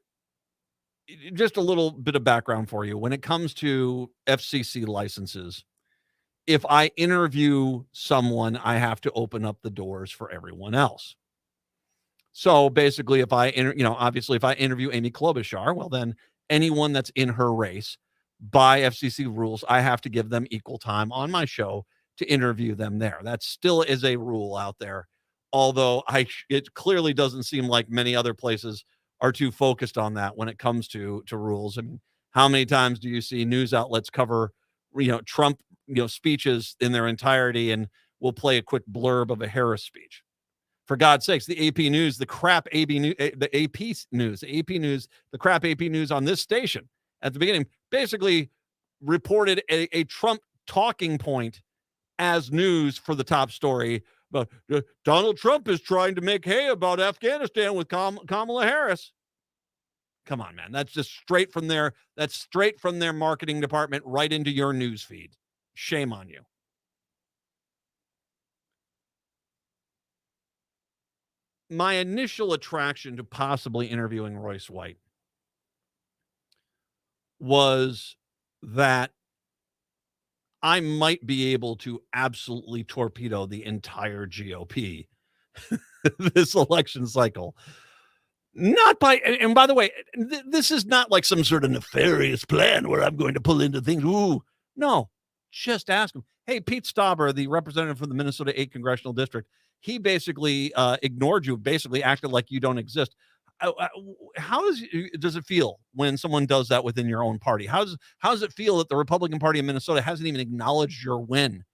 just a little bit of background for you. When it comes to FCC licenses, if I interview someone, I have to open up the doors for everyone else. So basically, if I interview Amy Klobuchar, well, then anyone that's in her race, by FCC rules, I have to give them equal time on my show to interview them there. That still is a rule out there, although it clearly doesn't seem like many other places are too focused on that when it comes to rules. I mean, how many times do you see news outlets cover, Trump, speeches in their entirety, and we'll play a quick blurb of a Harris speech? For God's sakes, the AP News, the crap AP News, the crap AP News on this station at the beginning basically reported a Trump talking point as news for the top story. But Donald Trump is trying to make hay about Afghanistan with Kamala Harris. Come on, man. That's just straight from their marketing department right into your news feed. Shame on you. My initial attraction to possibly interviewing Royce White was that I might be able to absolutely torpedo the entire GOP this election cycle. Not by, and by the way, this is not like some sort of nefarious plan where I'm going to pull into things. Ooh, no, just ask him. Hey, Pete Stauber, the representative from the Minnesota 8th Congressional District, he basically ignored you, basically acted like you don't exist. How does it feel when someone does that within your own party? How does it feel that the Republican Party of Minnesota hasn't even acknowledged your win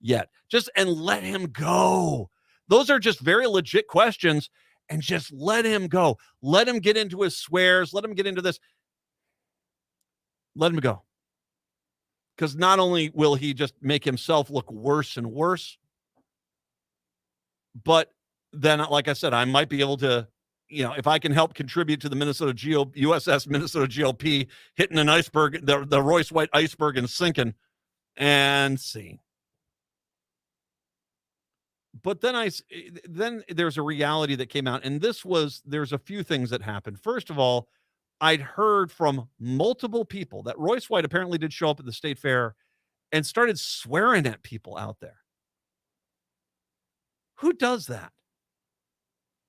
yet? And let him go. Those are just very legit questions, and just let him go. Let him get into his swears. Let him get into this. Let him go. Because not only will he just make himself look worse and worse, but then, like I said, I might be able to, if I can help contribute to the USS Minnesota GOP hitting an iceberg, the Royce White iceberg and sinking, and see. But then there's a reality that came out, and there's a few things that happened. First of all, I'd heard from multiple people that Royce White apparently did show up at the state fair and started swearing at people out there. Who does that?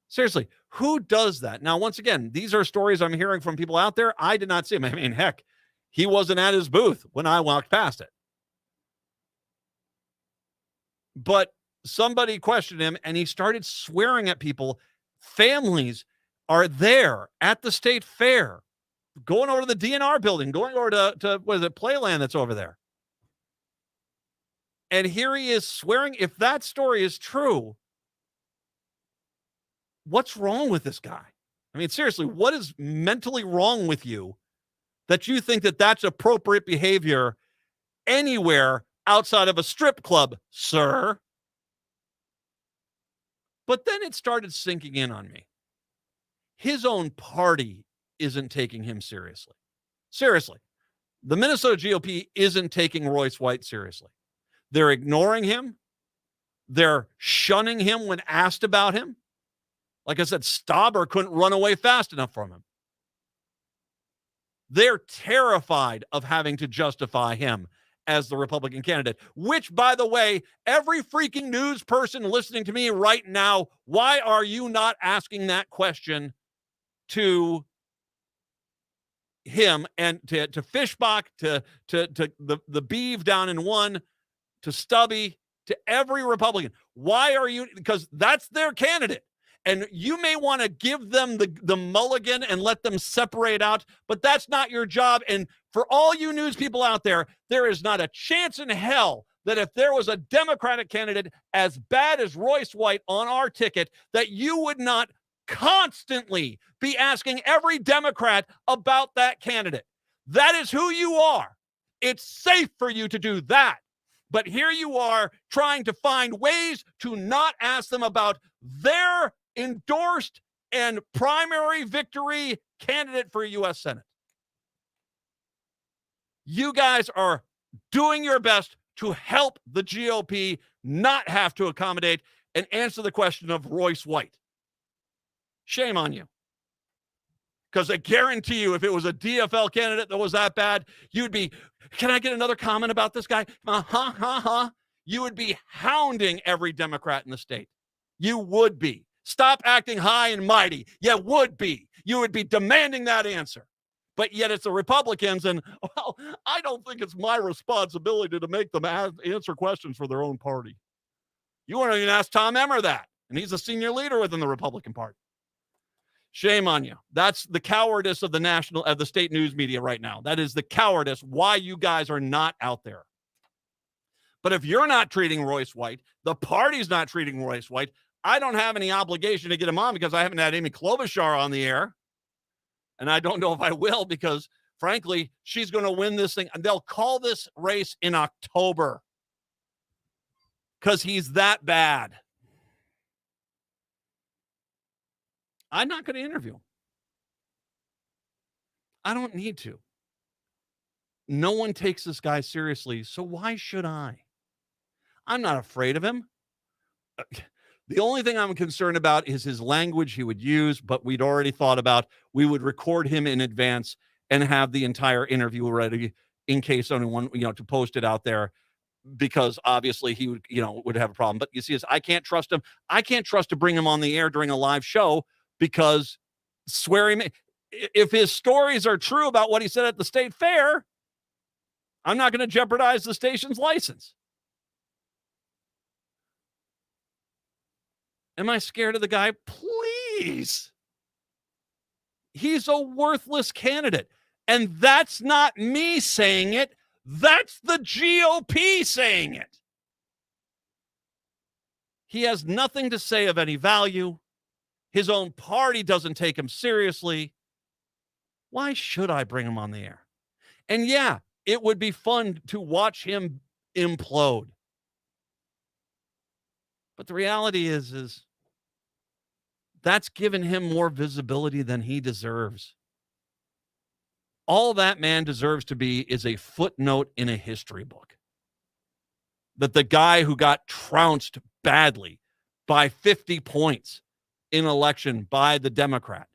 Seriously, who does that? Now, once again, these are stories I'm hearing from people out there. I did not see him. I mean, heck, he wasn't at his booth when I walked past it. But somebody questioned him, and he started swearing at people. Families are there at the state fair, going over to the DNR building, going over to what is it, Playland that's over there. And here he is swearing. If that story is true, what's wrong with this guy? I mean, seriously, what is mentally wrong with you that you think that that's appropriate behavior anywhere outside of a strip club, sir? But then it started sinking in on me. His own party isn't taking him seriously. Seriously. The Minnesota GOP isn't taking Royce White seriously. They're ignoring him. They're shunning him when asked about him. Like I said, Stauber couldn't run away fast enough from him. They're terrified of having to justify him as the Republican candidate, which, by the way, every freaking news person listening to me right now, why are you not asking that question to him and to Fishbach, to the Beeve down in one, to Stubby, to every Republican? Why are you? Because that's their candidate. And you may want to give them the mulligan and let them separate out, but that's not your job. And for all you news people out there, there is not a chance in hell that if there was a Democratic candidate as bad as Royce White on our ticket, that you would not constantly be asking every Democrat about that candidate. That is who you are. It's safe for you to do that. But here you are trying to find ways to not ask them about their endorsed and primary victory candidate for U.S. Senate. You guys are doing your best to help the GOP not have to accommodate and answer the question of Royce White. Shame on you. Because I guarantee you, if it was a DFL candidate that was that bad, you'd be, can I get another comment about this guy? You would be hounding every Democrat in the state. You would be. Stop acting high and mighty. You would be. You would be demanding that answer. But yet it's the Republicans, and, well, I don't think it's my responsibility to make them answer questions for their own party. You want to even ask Tom Emmer that, and he's a senior leader within the Republican Party. Shame on you. That's the cowardice of the state news media right now. That is the cowardice why you guys are not out there. But if you're not treating Royce White, the party's not treating Royce White, I don't have any obligation to get him on because I haven't had Amy Klobuchar on the air. And I don't know if I will because, frankly, she's going to win this thing. They'll call this race in October because he's that bad. I'm not going to interview him. I don't need to. No one takes this guy seriously, so why should I? I'm not afraid of him. The only thing I'm concerned about is his language he would use, but we'd already thought about we would record him in advance and have the entire interview ready in case anyone, to post it out there, because obviously he would, would have a problem. But you see, I can't trust him. I can't trust to bring him on the air during a live show because swearing, if his stories are true about what he said at the state fair, I'm not going to jeopardize the station's license. Am I scared of the guy? Please. He's a worthless candidate. And that's not me saying it. That's the GOP saying it. He has nothing to say of any value. His own party doesn't take him seriously. Why should I bring him on the air? And yeah, it would be fun to watch him implode. But the reality is that's given him more visibility than he deserves. All that man deserves to be is a footnote in a history book. That the guy who got trounced badly by 50 points in an election by the Democrat.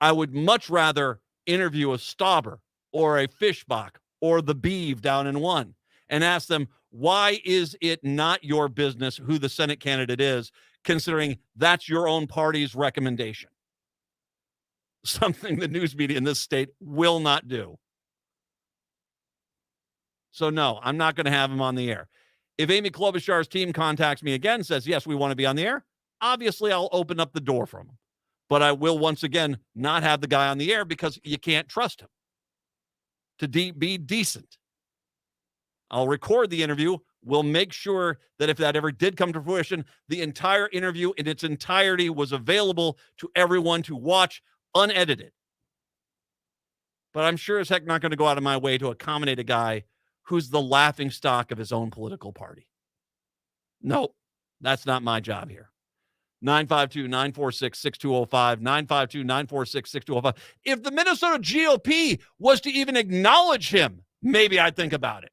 I would much rather interview a Stauber or a Fischbach or the Beeve down in one and ask them, why is it not your business who the Senate candidate is, considering that's your own party's recommendation? Something the news media in this state will not do. So no, I'm not going to have him on the air. If Amy Klobuchar's team contacts me again, says, yes, we want to be on the air, obviously I'll open up the door for him. But I will once again not have the guy on the air because you can't trust him to be decent. I'll record the interview. We'll make sure that if that ever did come to fruition, the entire interview in its entirety was available to everyone to watch unedited. But I'm sure as heck not going to go out of my way to accommodate a guy who's the laughing stock of his own political party. Nope, that's not my job here. 952-946-6205, 952-946-6205. If the Minnesota GOP was to even acknowledge him, maybe I'd think about it.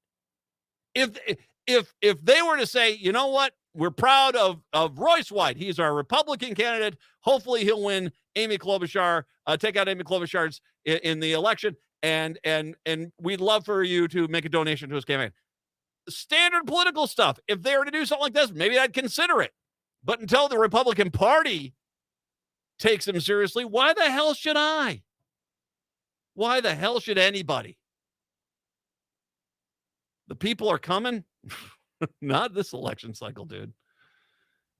If they were to say, you know what, we're proud of Royce White. He's our Republican candidate. Hopefully he'll win Amy Klobuchar, take out Amy Klobuchar's in the election, and we'd love for you to make a donation to his campaign. Standard political stuff. If they were to do something like this, maybe I'd consider it. But until the Republican Party takes him seriously, why the hell should I? Why the hell should anybody? The people are coming. Not this election cycle, dude.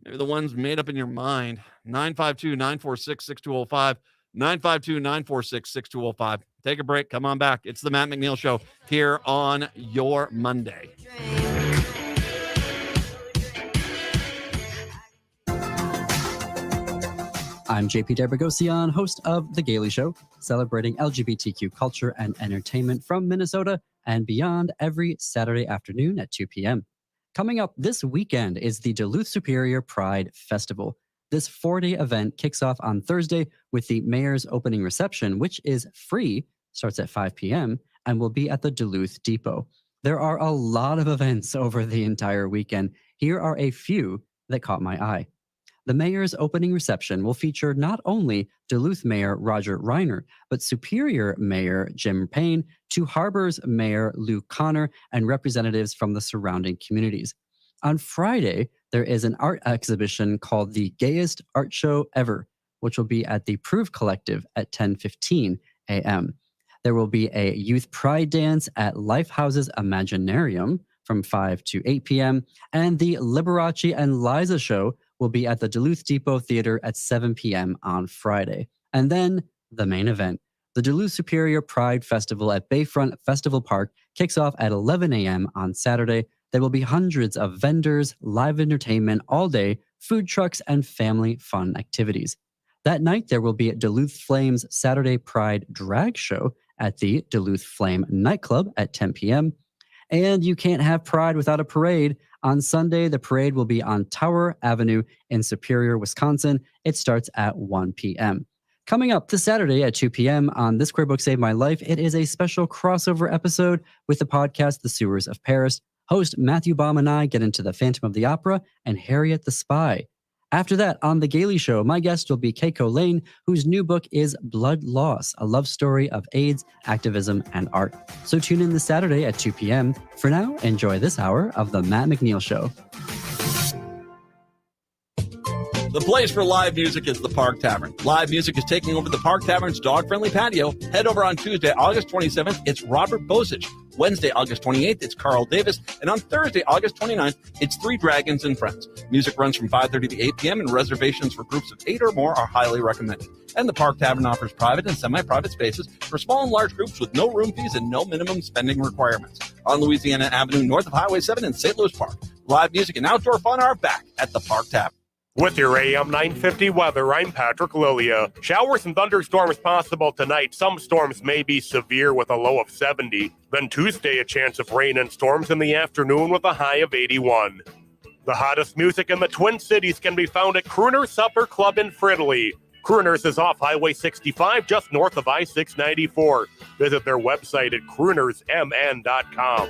Maybe the ones made up in your mind. 952-946-6205. 952-946-6205. Take a break. Come on back. It's the Matt McNeil Show here on your Monday. I'm JP Debragosian, host of The Gaily Show, celebrating LGBTQ culture and entertainment from Minnesota and beyond every Saturday afternoon at 2 p.m. Coming up this weekend is the Duluth Superior Pride Festival. This 4-day event kicks off on Thursday with the mayor's opening reception, which is free, starts at 5 p.m., and will be at the Duluth Depot. There are a lot of events over the entire weekend. Here are a few that caught my eye. The mayor's opening reception will feature not only Duluth Mayor Roger Reiner, but Superior Mayor Jim Payne, Two Harbors Mayor Lou Connor, and representatives from the surrounding communities. On Friday, there is an art exhibition called The Gayest Art Show Ever, which will be at the Prove Collective at 10:15 a.m. There will be a youth pride dance at Lifehouse's Imaginarium from 5 to 8 p.m., and the Liberace and Liza show will be at the Duluth Depot Theater at 7 p.m. on Friday. And then the main event. The Duluth Superior Pride Festival at Bayfront Festival Park kicks off at 11 a.m. on Saturday There will be hundreds of vendors, live entertainment all day, food trucks, and family fun activities. That night, there will be a Duluth Flames Saturday Pride drag show at the Duluth Flame nightclub at 10 p.m. And you can't have Pride without a parade. On Sunday, the parade will be on Tower Avenue in Superior, Wisconsin. It starts at 1 p.m. Coming up this Saturday at 2 p.m. on This Queer Book Saved My Life, it is a special crossover episode with the podcast The Sewers of Paris. Host Matthew Baum and I get into the Phantom of the Opera and Harriet the Spy. After that, on The Gaily Show, my guest will be Keiko Lane, whose new book is Blood Loss, a love story of AIDS, activism, and art. So tune in this Saturday at 2 p.m. For now, enjoy this hour of The Matt McNeil Show. The place for live music is the Park Tavern. Live music is taking over the Park Tavern's dog-friendly patio. Head over on Tuesday, August 27th, it's Robert Bozich. Wednesday, August 28th, it's Carl Davis. And on Thursday, August 29th, it's Three Dragons and Friends. Music runs from 5:30 to 8 p.m. and reservations for groups of 8 or more are highly recommended. And the Park Tavern offers private and semi-private spaces for small and large groups with no room fees and no minimum spending requirements. On Louisiana Avenue, north of Highway 7 in St. Louis Park. Live music and outdoor fun are back at the Park Tavern. With your AM 950 weather, I'm Patrick Lilia. Showers and thunderstorms possible tonight. Some storms may be severe with a low of 70. Then Tuesday, a chance of rain and storms in the afternoon with a high of 81. The hottest music in the Twin Cities can be found at Crooner's Supper Club in Fridley. Crooner's is off Highway 65, just north of I-694. Visit their website at croonersmn.com.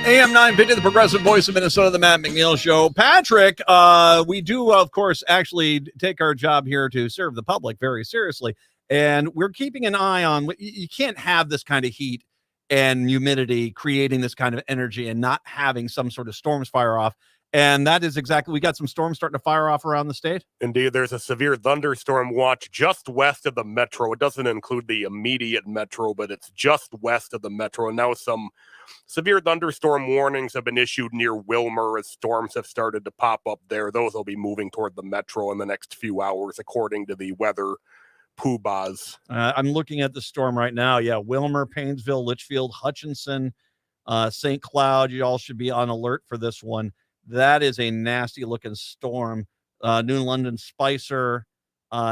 AM 950, the progressive voice of Minnesota, the Matt McNeil Show. Patrick, we do, of course, actually take our job here to serve the public very seriously. And we're keeping an eye on, you can't have this kind of heat and humidity creating this kind of energy and not having some sort of storms fire off. And that is exactly, we got some storms starting to fire off around the state. Indeed, there's a severe thunderstorm watch just west of the metro. It doesn't include the immediate metro, but it's just west of the metro. And now some severe thunderstorm warnings have been issued near Wilmer as storms have started to pop up there. Those will be moving toward the metro in the next few hours, according to the weather poobahs. I'm looking at the storm right now. Yeah, Wilmer, Painesville, Litchfield, Hutchinson, St. Cloud. You all should be on alert for this one. That is a nasty looking storm. New London, Spicer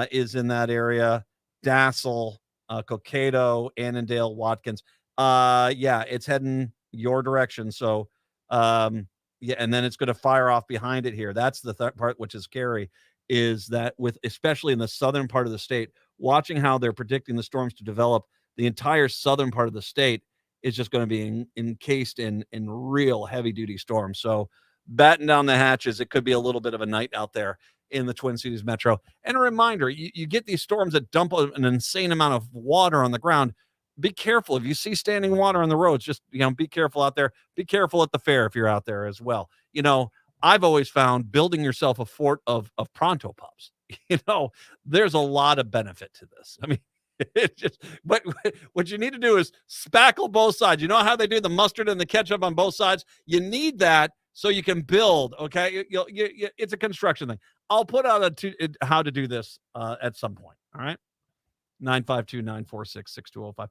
is in that area. Dassel, Cokato, Annandale, Watkins. Yeah, it's heading your direction. So, yeah, and then it's going to fire off behind it here. That's the part which is scary, is that with, especially in the southern part of the state, watching how they're predicting the storms to develop, the entire southern part of the state is just going to be encased in real heavy duty storms. So batten down the hatches. It could be a little bit of a night out there in the Twin Cities metro. And a reminder, you get these storms that dump an insane amount of water on the ground. Be careful. If you see standing water on the roads, just, be careful out there. Be careful at the fair if you're out there as well. I've always found building yourself a fort of Pronto Pups. There's a lot of benefit to this. I mean, it just, but what you need to do is spackle both sides. You know how they do the mustard and the ketchup on both sides? You need that so you can build. Okay. It's a construction thing. I'll put out how to do this at some point. All right. 952-946-6205.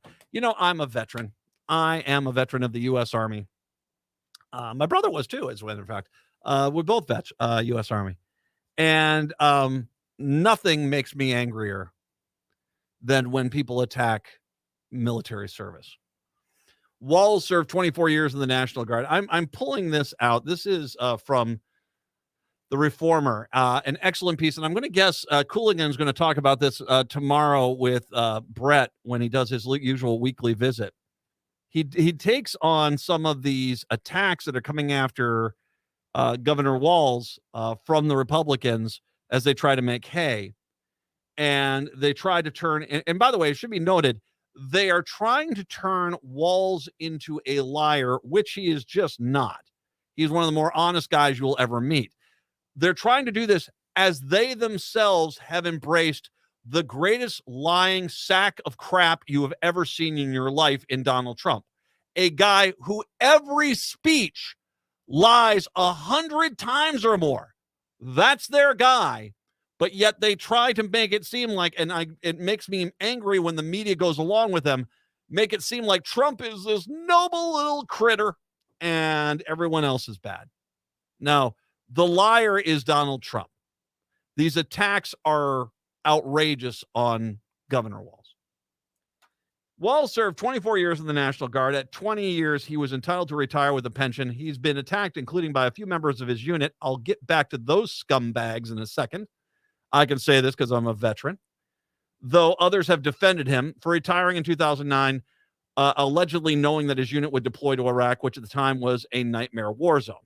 I'm a veteran. I am a veteran of the U.S. Army. My brother was too, as a matter of fact. We're both vets, U.S. Army. And nothing makes me angrier than when people attack military service. Walls served 24 years in the National Guard. I'm pulling this out. This is from The Reformer, an excellent piece. And I'm going to guess Cooligan's going to talk about this tomorrow with Brett when he does his usual weekly visit. He takes on some of these attacks that are coming after Governor Walz from the Republicans as they try to make hay. And they try to turn, and by the way, it should be noted, they are trying to turn Walz into a liar, which he is just not. He's one of the more honest guys you will ever meet. They're trying to do this as they themselves have embraced the greatest lying sack of crap you have ever seen in your life in Donald Trump. A guy who every speech lies 100 times or more. That's their guy. But yet they try to make it seem like, and it makes me angry when the media goes along with them, make it seem like Trump is this noble little critter and everyone else is bad. No, the liar is Donald Trump. These attacks are outrageous on Governor Walz. Walz served 24 years in the National Guard. At 20 years, he was entitled to retire with a pension. He's been attacked, including by a few members of his unit. I'll get back to those scumbags in a second. I can say this because I'm a veteran. Though others have defended him for retiring in 2009, allegedly knowing that his unit would deploy to Iraq, which at the time was a nightmare war zone.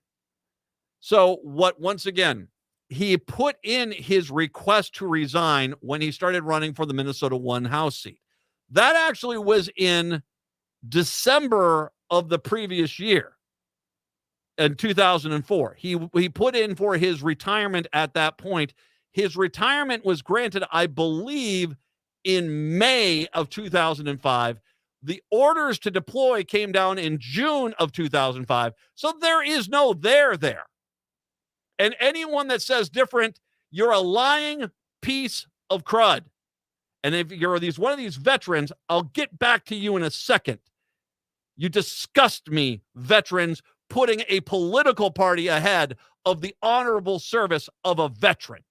So once again, he put in his request to resign when he started running for the Minnesota 1 House seat. That actually was in December of the previous year, in 2004. He put in for his retirement at that point. His retirement was granted, I believe, in May of 2005. The orders to deploy came down in June of 2005. So there is no there. And anyone that says different, you're a lying piece of crud. And if you're one of these veterans, I'll get back to you in a second. You disgust me, veterans, putting a political party ahead of the honorable service of a veteran.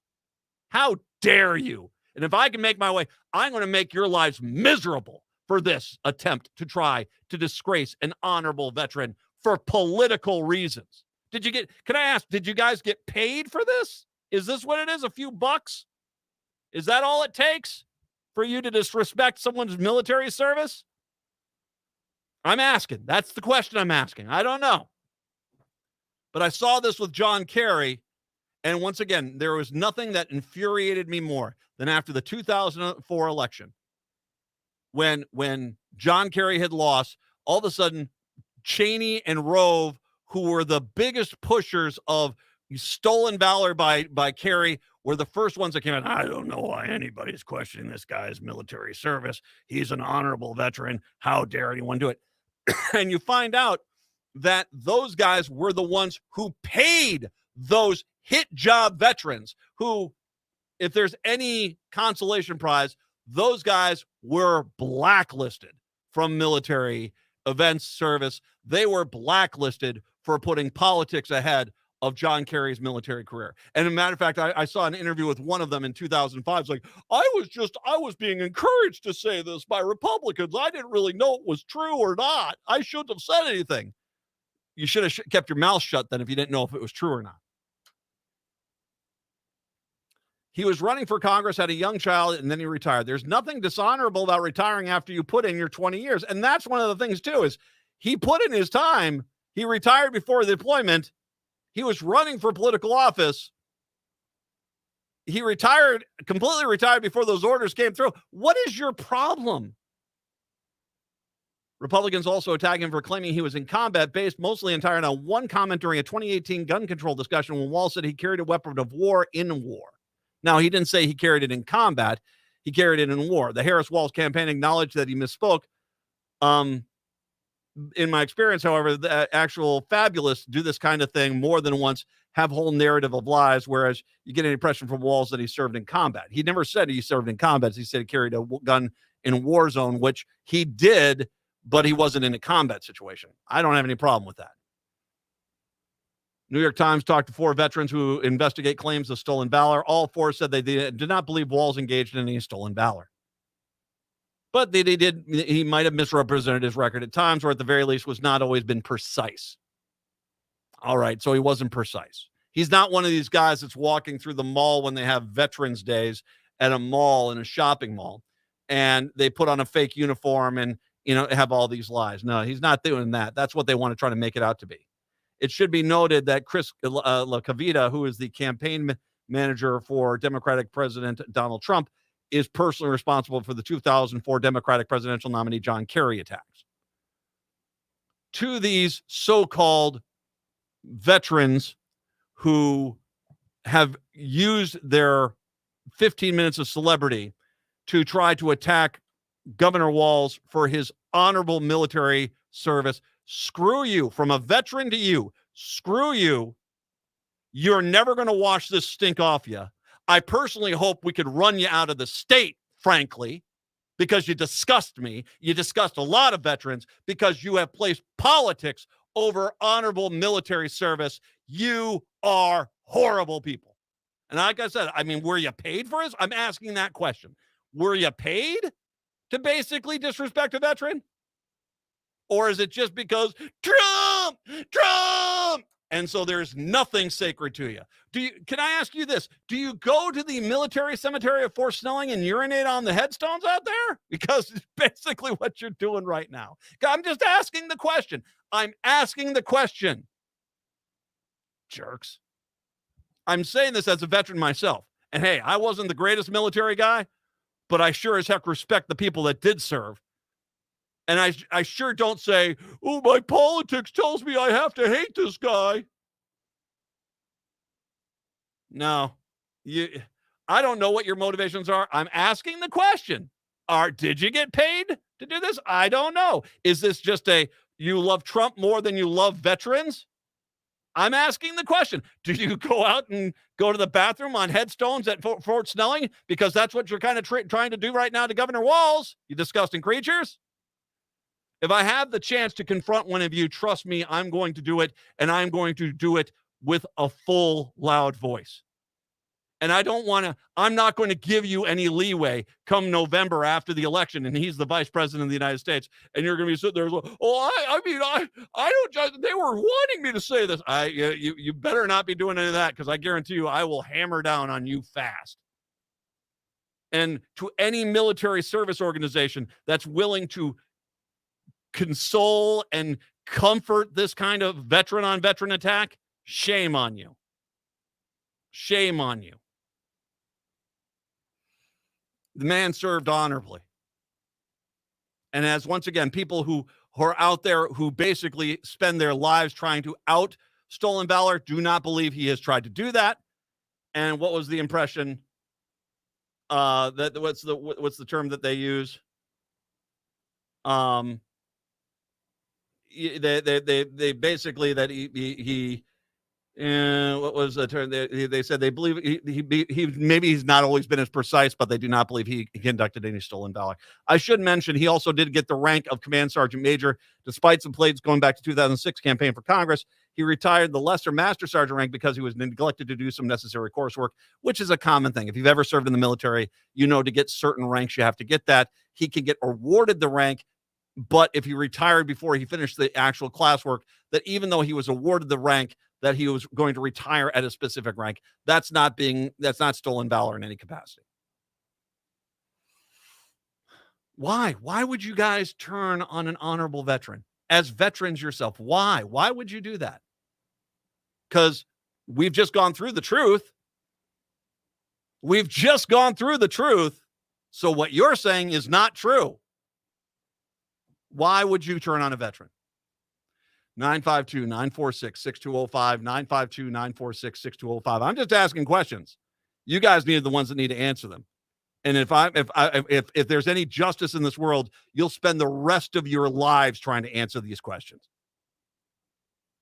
How dare you? And if I can make my way, I'm going to make your lives miserable for this attempt to try to disgrace an honorable veteran for political reasons. Can I ask, did you guys get paid for this? Is this what it is? A few bucks? Is that all it takes for you to disrespect someone's military service? I'm asking. That's the question I'm asking. I don't know. But I saw this with John Kerry. And once again, there was nothing that infuriated me more than after the 2004 election. When John Kerry had lost, all of a sudden, Cheney and Rove, who were the biggest pushers of stolen valor by Kerry, were the first ones that came out. I don't know why anybody's questioning this guy's military service. He's an honorable veteran. How dare anyone do it? And you find out that those guys were the ones who paid those hit job veterans who, if there's any consolation prize, those guys were blacklisted from military events service. They were blacklisted for putting politics ahead of John Kerry's military career. And as a matter of fact, I saw an interview with one of them in 2005. It's like, I was being encouraged to say this by Republicans. I didn't really know it was true or not. I shouldn't have said anything. You should have kept your mouth shut then if you didn't know if it was true or not. He was running for Congress, had a young child, and then he retired. There's nothing dishonorable about retiring after you put in your 20 years. And that's one of the things, too, is he put in his time. He retired before the deployment. He was running for political office. He completely retired before those orders came through. What is your problem? Republicans also attacked him for claiming he was in combat, based mostly entirely on one comment during a 2018 gun control discussion when Walz said he carried a weapon of war in war. Now, he didn't say he carried it in combat. He carried it in war. The Harris-Walz campaign acknowledged that he misspoke. In my experience, however, the actual fabulous do this kind of thing more than once, have a whole narrative of lies, whereas you get an impression from Walz that he served in combat. He never said he served in combat. He said he carried a gun in a war zone, which he did, but he wasn't in a combat situation. I don't have any problem with that. New York Times talked to 4 veterans who investigate claims of stolen valor. All 4 said they did not believe Walz engaged in any stolen valor. But he might have misrepresented his record at times, or at the very least was not always been precise. All right, so he wasn't precise. He's not one of these guys that's walking through the mall when they have Veterans Days at a mall, in a shopping mall, and they put on a fake uniform and, have all these lies. No, he's not doing that. That's what they want to try to make it out to be. It should be noted that Chris LaCavita, who is the campaign manager for Democratic President Donald Trump, is personally responsible for the 2004 Democratic presidential nominee John Kerry attacks. To these so-called veterans who have used their 15 minutes of celebrity to try to attack Governor Walz for his honorable military service, screw you. From a veteran to you, screw you. You're never going to wash this stink off you. I personally hope we could run you out of the state, frankly, because you disgust me. You disgust a lot of veterans because you have placed politics over honorable military service. You are horrible people. And like I said, I mean, were you paid for this? I'm asking that question. Were you paid to basically disrespect a veteran? Or is it just because Trump? And so there's nothing sacred to you. Can I ask you this? Do you go to the military cemetery of Fort Snelling and urinate on the headstones out there? Because it's basically what you're doing right now. I'm just asking the question. I'm asking the question. Jerks. I'm saying this as a veteran myself. And hey, I wasn't the greatest military guy, but I sure as heck respect the people that did serve. And I sure don't say, oh, my politics tells me I have to hate this guy. No, I don't know what your motivations are. I'm asking the question. Did you get paid to do this? I don't know. Is this just you love Trump more than you love veterans? I'm asking the question. Do you go out and go to the bathroom on headstones at Fort Snelling? Because that's what you're kind of trying to do right now to Governor Walz, you disgusting creatures. If I have the chance to confront one of you, trust me, I'm going to do it, and I'm going to do it with a full, loud voice. And I'm not going to give you any leeway come November after the election, and he's the vice president of the United States, and you're going to be sitting there, I don't just, they were wanting me to say this. You better not be doing any of that, because I guarantee you I will hammer down on you fast. And to any military service organization that's willing to console and comfort this kind of veteran on veteran attack, shame on you. Shame on you. The man served honorably. And as once again, people who are out there who basically spend their lives trying to out stolen valor do not believe he has tried to do that. And what was the impression? What's the term that they use? They basically that he what was the term? They said they believe he maybe he's not always been as precise, but they do not believe he conducted any stolen valor. I should mention he also did get the rank of Command Sergeant Major, despite some plays going back to 2006 campaign for Congress. He retired the lesser Master Sergeant rank because he was neglected to do some necessary coursework, which is a common thing. If you've ever served in the military, you know to get certain ranks, you have to get that. He can get awarded the rank, but if he retired before he finished the actual classwork, that even though he was awarded the rank, that he was going to retire at a specific rank, that's not stolen valor in any capacity. Why? Why would you guys turn on an honorable veteran? As veterans yourself, why? Why would you do that? Because we've just gone through the truth. We've just gone through the truth. So what you're saying is not true. Why would you turn on a veteran? 952-946-6205, 952-946-6205. I'm just asking questions. You guys need the ones that need to answer them. And if there's any justice in this world, you'll spend the rest of your lives trying to answer these questions.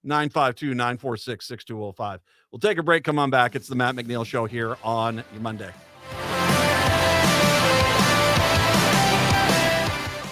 952-946-6205. We'll take a break. Come on back. It's the Matt McNeil Show here on your Monday.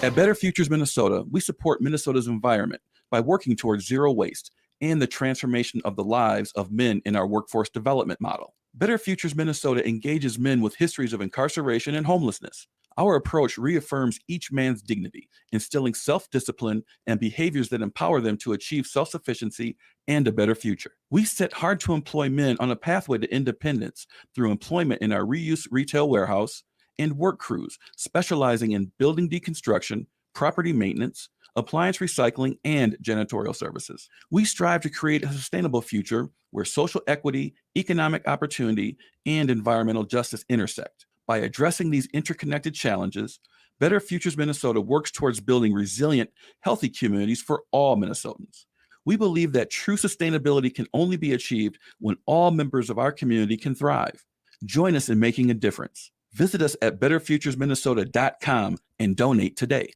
At Better Futures Minnesota, we support Minnesota's environment by working towards zero waste and the transformation of the lives of men in our workforce development model. Better Futures Minnesota engages men with histories of incarceration and homelessness. Our approach reaffirms each man's dignity, instilling self-discipline and behaviors that empower them to achieve self-sufficiency and a better future. We set hard-to-employ men on a pathway to independence through employment in our reuse retail warehouse and work crews specializing in building deconstruction, property maintenance, appliance recycling, and janitorial services. We strive to create a sustainable future where social equity, economic opportunity, and environmental justice intersect. By addressing these interconnected challenges, Better Futures Minnesota works towards building resilient, healthy communities for all Minnesotans. We believe that true sustainability can only be achieved when all members of our community can thrive. Join us in making a difference. Visit us at betterfuturesminnesota.com and donate today.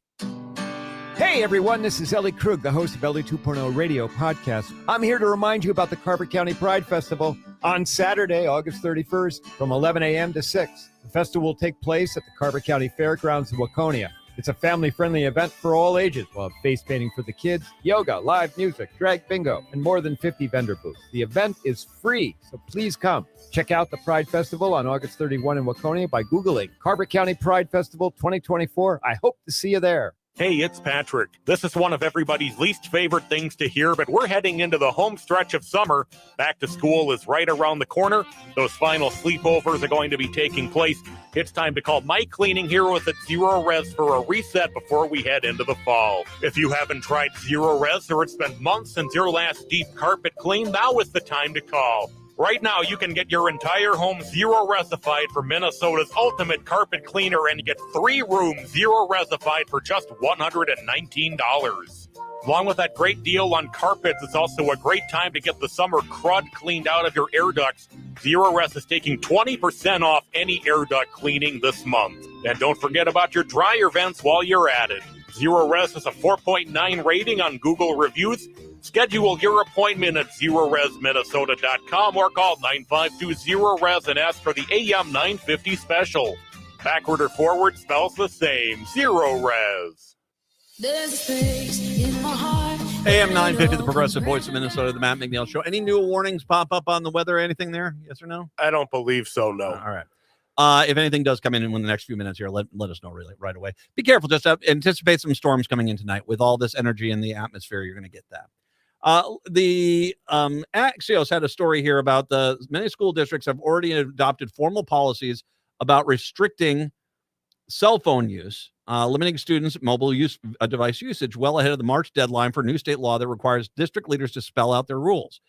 Hey everyone, this is Ellie Krug, the host of Ellie 2.0 Radio Podcast. I'm here to remind you about the Carver County Pride Festival on Saturday, August 31st from 11 a.m. to 6. The festival will take place at the Carver County Fairgrounds in Waconia. It's a family-friendly event for all ages. We'll have face painting for the kids, yoga, live music, drag bingo, and more than 50 vendor booths. The event is free, so please come. Check out the Pride Festival on August 31 in Waconia by Googling Carver County Pride Festival 2024. I hope to see you there. Hey, it's Patrick. This is one of everybody's least favorite things to hear, but we're heading into the home stretch of summer. Back to school is right around the corner. Those final sleepovers are going to be taking place. It's time to call My Cleaning Heroes at Zero Res for a reset before we head into the fall. If you haven't tried Zero Res or it's been months since your last deep carpet clean, now is the time to call. Right now, you can get your entire home Zero Resified for Minnesota's ultimate carpet cleaner and get 3 rooms Zero Resified for just $119. Along with that great deal on carpets, it's also a great time to get the summer crud cleaned out of your air ducts. Zero Res is taking 20% off any air duct cleaning this month. And don't forget about your dryer vents while you're at it. Zero Res has a 4.9 rating on Google Reviews. Schedule your appointment at ZeroResMinnesota.com or call 952-ZERO-RES and ask for the AM 950 special. Backward or forward spells the same. Zero Res. There's a space in my heart. AM 950, the progressive voice of Minnesota, the Matt McNeil Show. Any new warnings pop up on the weather? Anything there? Yes or no? I don't believe so, no. All right. If anything does come in the next few minutes here, let us know really right away. Be careful. Just anticipate some storms coming in tonight. With all this energy in the atmosphere, you're going to get that. The Axios had a story here about many school districts have already adopted formal policies about restricting cell phone use, limiting students' mobile device usage well ahead of the March deadline for new state law that requires district leaders to spell out their rules.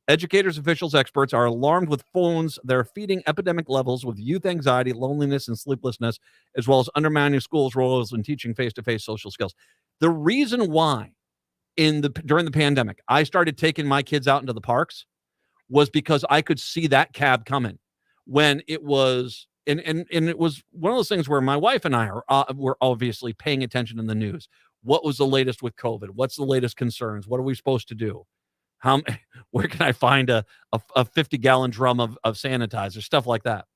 Educators, officials, experts are alarmed with phones that are feeding epidemic levels with youth anxiety, loneliness, and sleeplessness, as well as undermining schools' roles in teaching face-to-face social skills. The reason why during the pandemic, I started taking my kids out into the parks was because I could see that cab coming when it was, and it was one of those things where my wife and I were obviously paying attention in the news. What was the latest with COVID? What's the latest concerns? What are we supposed to do? Where can I find a 50-gallon drum of sanitizer? Stuff like that.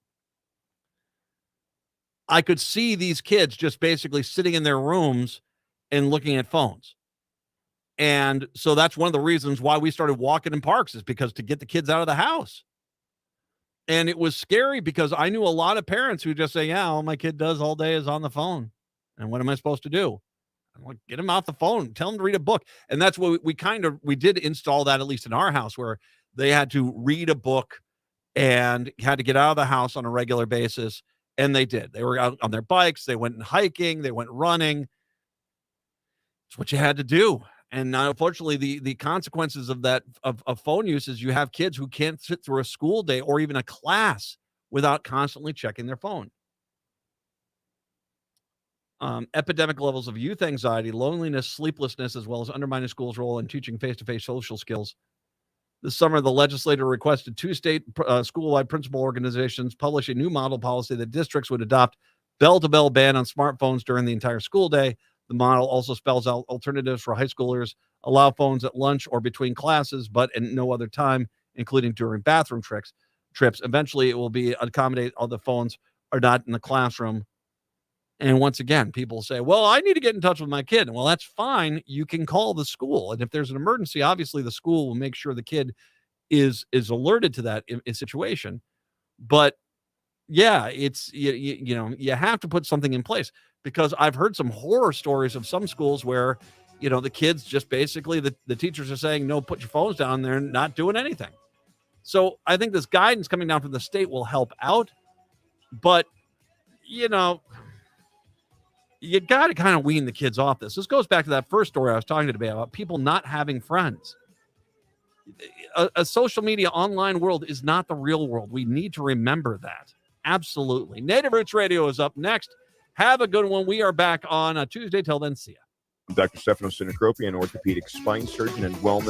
I could see these kids just basically sitting in their rooms and looking at phones. And so that's one of the reasons why we started walking in parks, is because to get the kids out of the house. And it was scary because I knew a lot of parents who just say, yeah, all my kid does all day is on the phone. And what am I supposed to do? I'm like, get him off the phone, tell him to read a book. And that's what we did install that, at least in our house, where they had to read a book and had to get out of the house on a regular basis. And they did. They were out on their bikes. They went hiking. They went running. It's what you had to do. And now, unfortunately, the consequences of that of phone use is you have kids who can't sit through a school day or even a class without constantly checking their phone. Epidemic levels of youth anxiety, loneliness, sleeplessness, as well as undermining schools' role in teaching face-to-face social skills. This summer, the legislature requested 2 state school-wide principal organizations publish a new model policy that districts would adopt bell-to-bell ban on smartphones during the entire school day. The model also spells out alternatives for high schoolers, allow phones at lunch or between classes, but at no other time, including during bathroom trips. Eventually, it will be accommodate all the phones are not in the classroom. And once again, people say, well, I need to get in touch with my kid. Well, that's fine. You can call the school. And if there's an emergency, obviously the school will make sure the kid is alerted to that situation. But yeah, it's, you have to put something in place, because I've heard some horror stories of some schools where, the kids just basically, the teachers are saying, no, put your phones down there and not doing anything. So I think this guidance coming down from the state will help out. But, you got to kind of wean the kids off this. This goes back to that first story I was talking today about people not having friends. A social media online world is not the real world. We need to remember that. Absolutely. Native Roots Radio is up next. Have a good one. We are back on Tuesday. Till then, see ya. Dr. Stefano Sinacropi, an orthopedic spine surgeon and wellness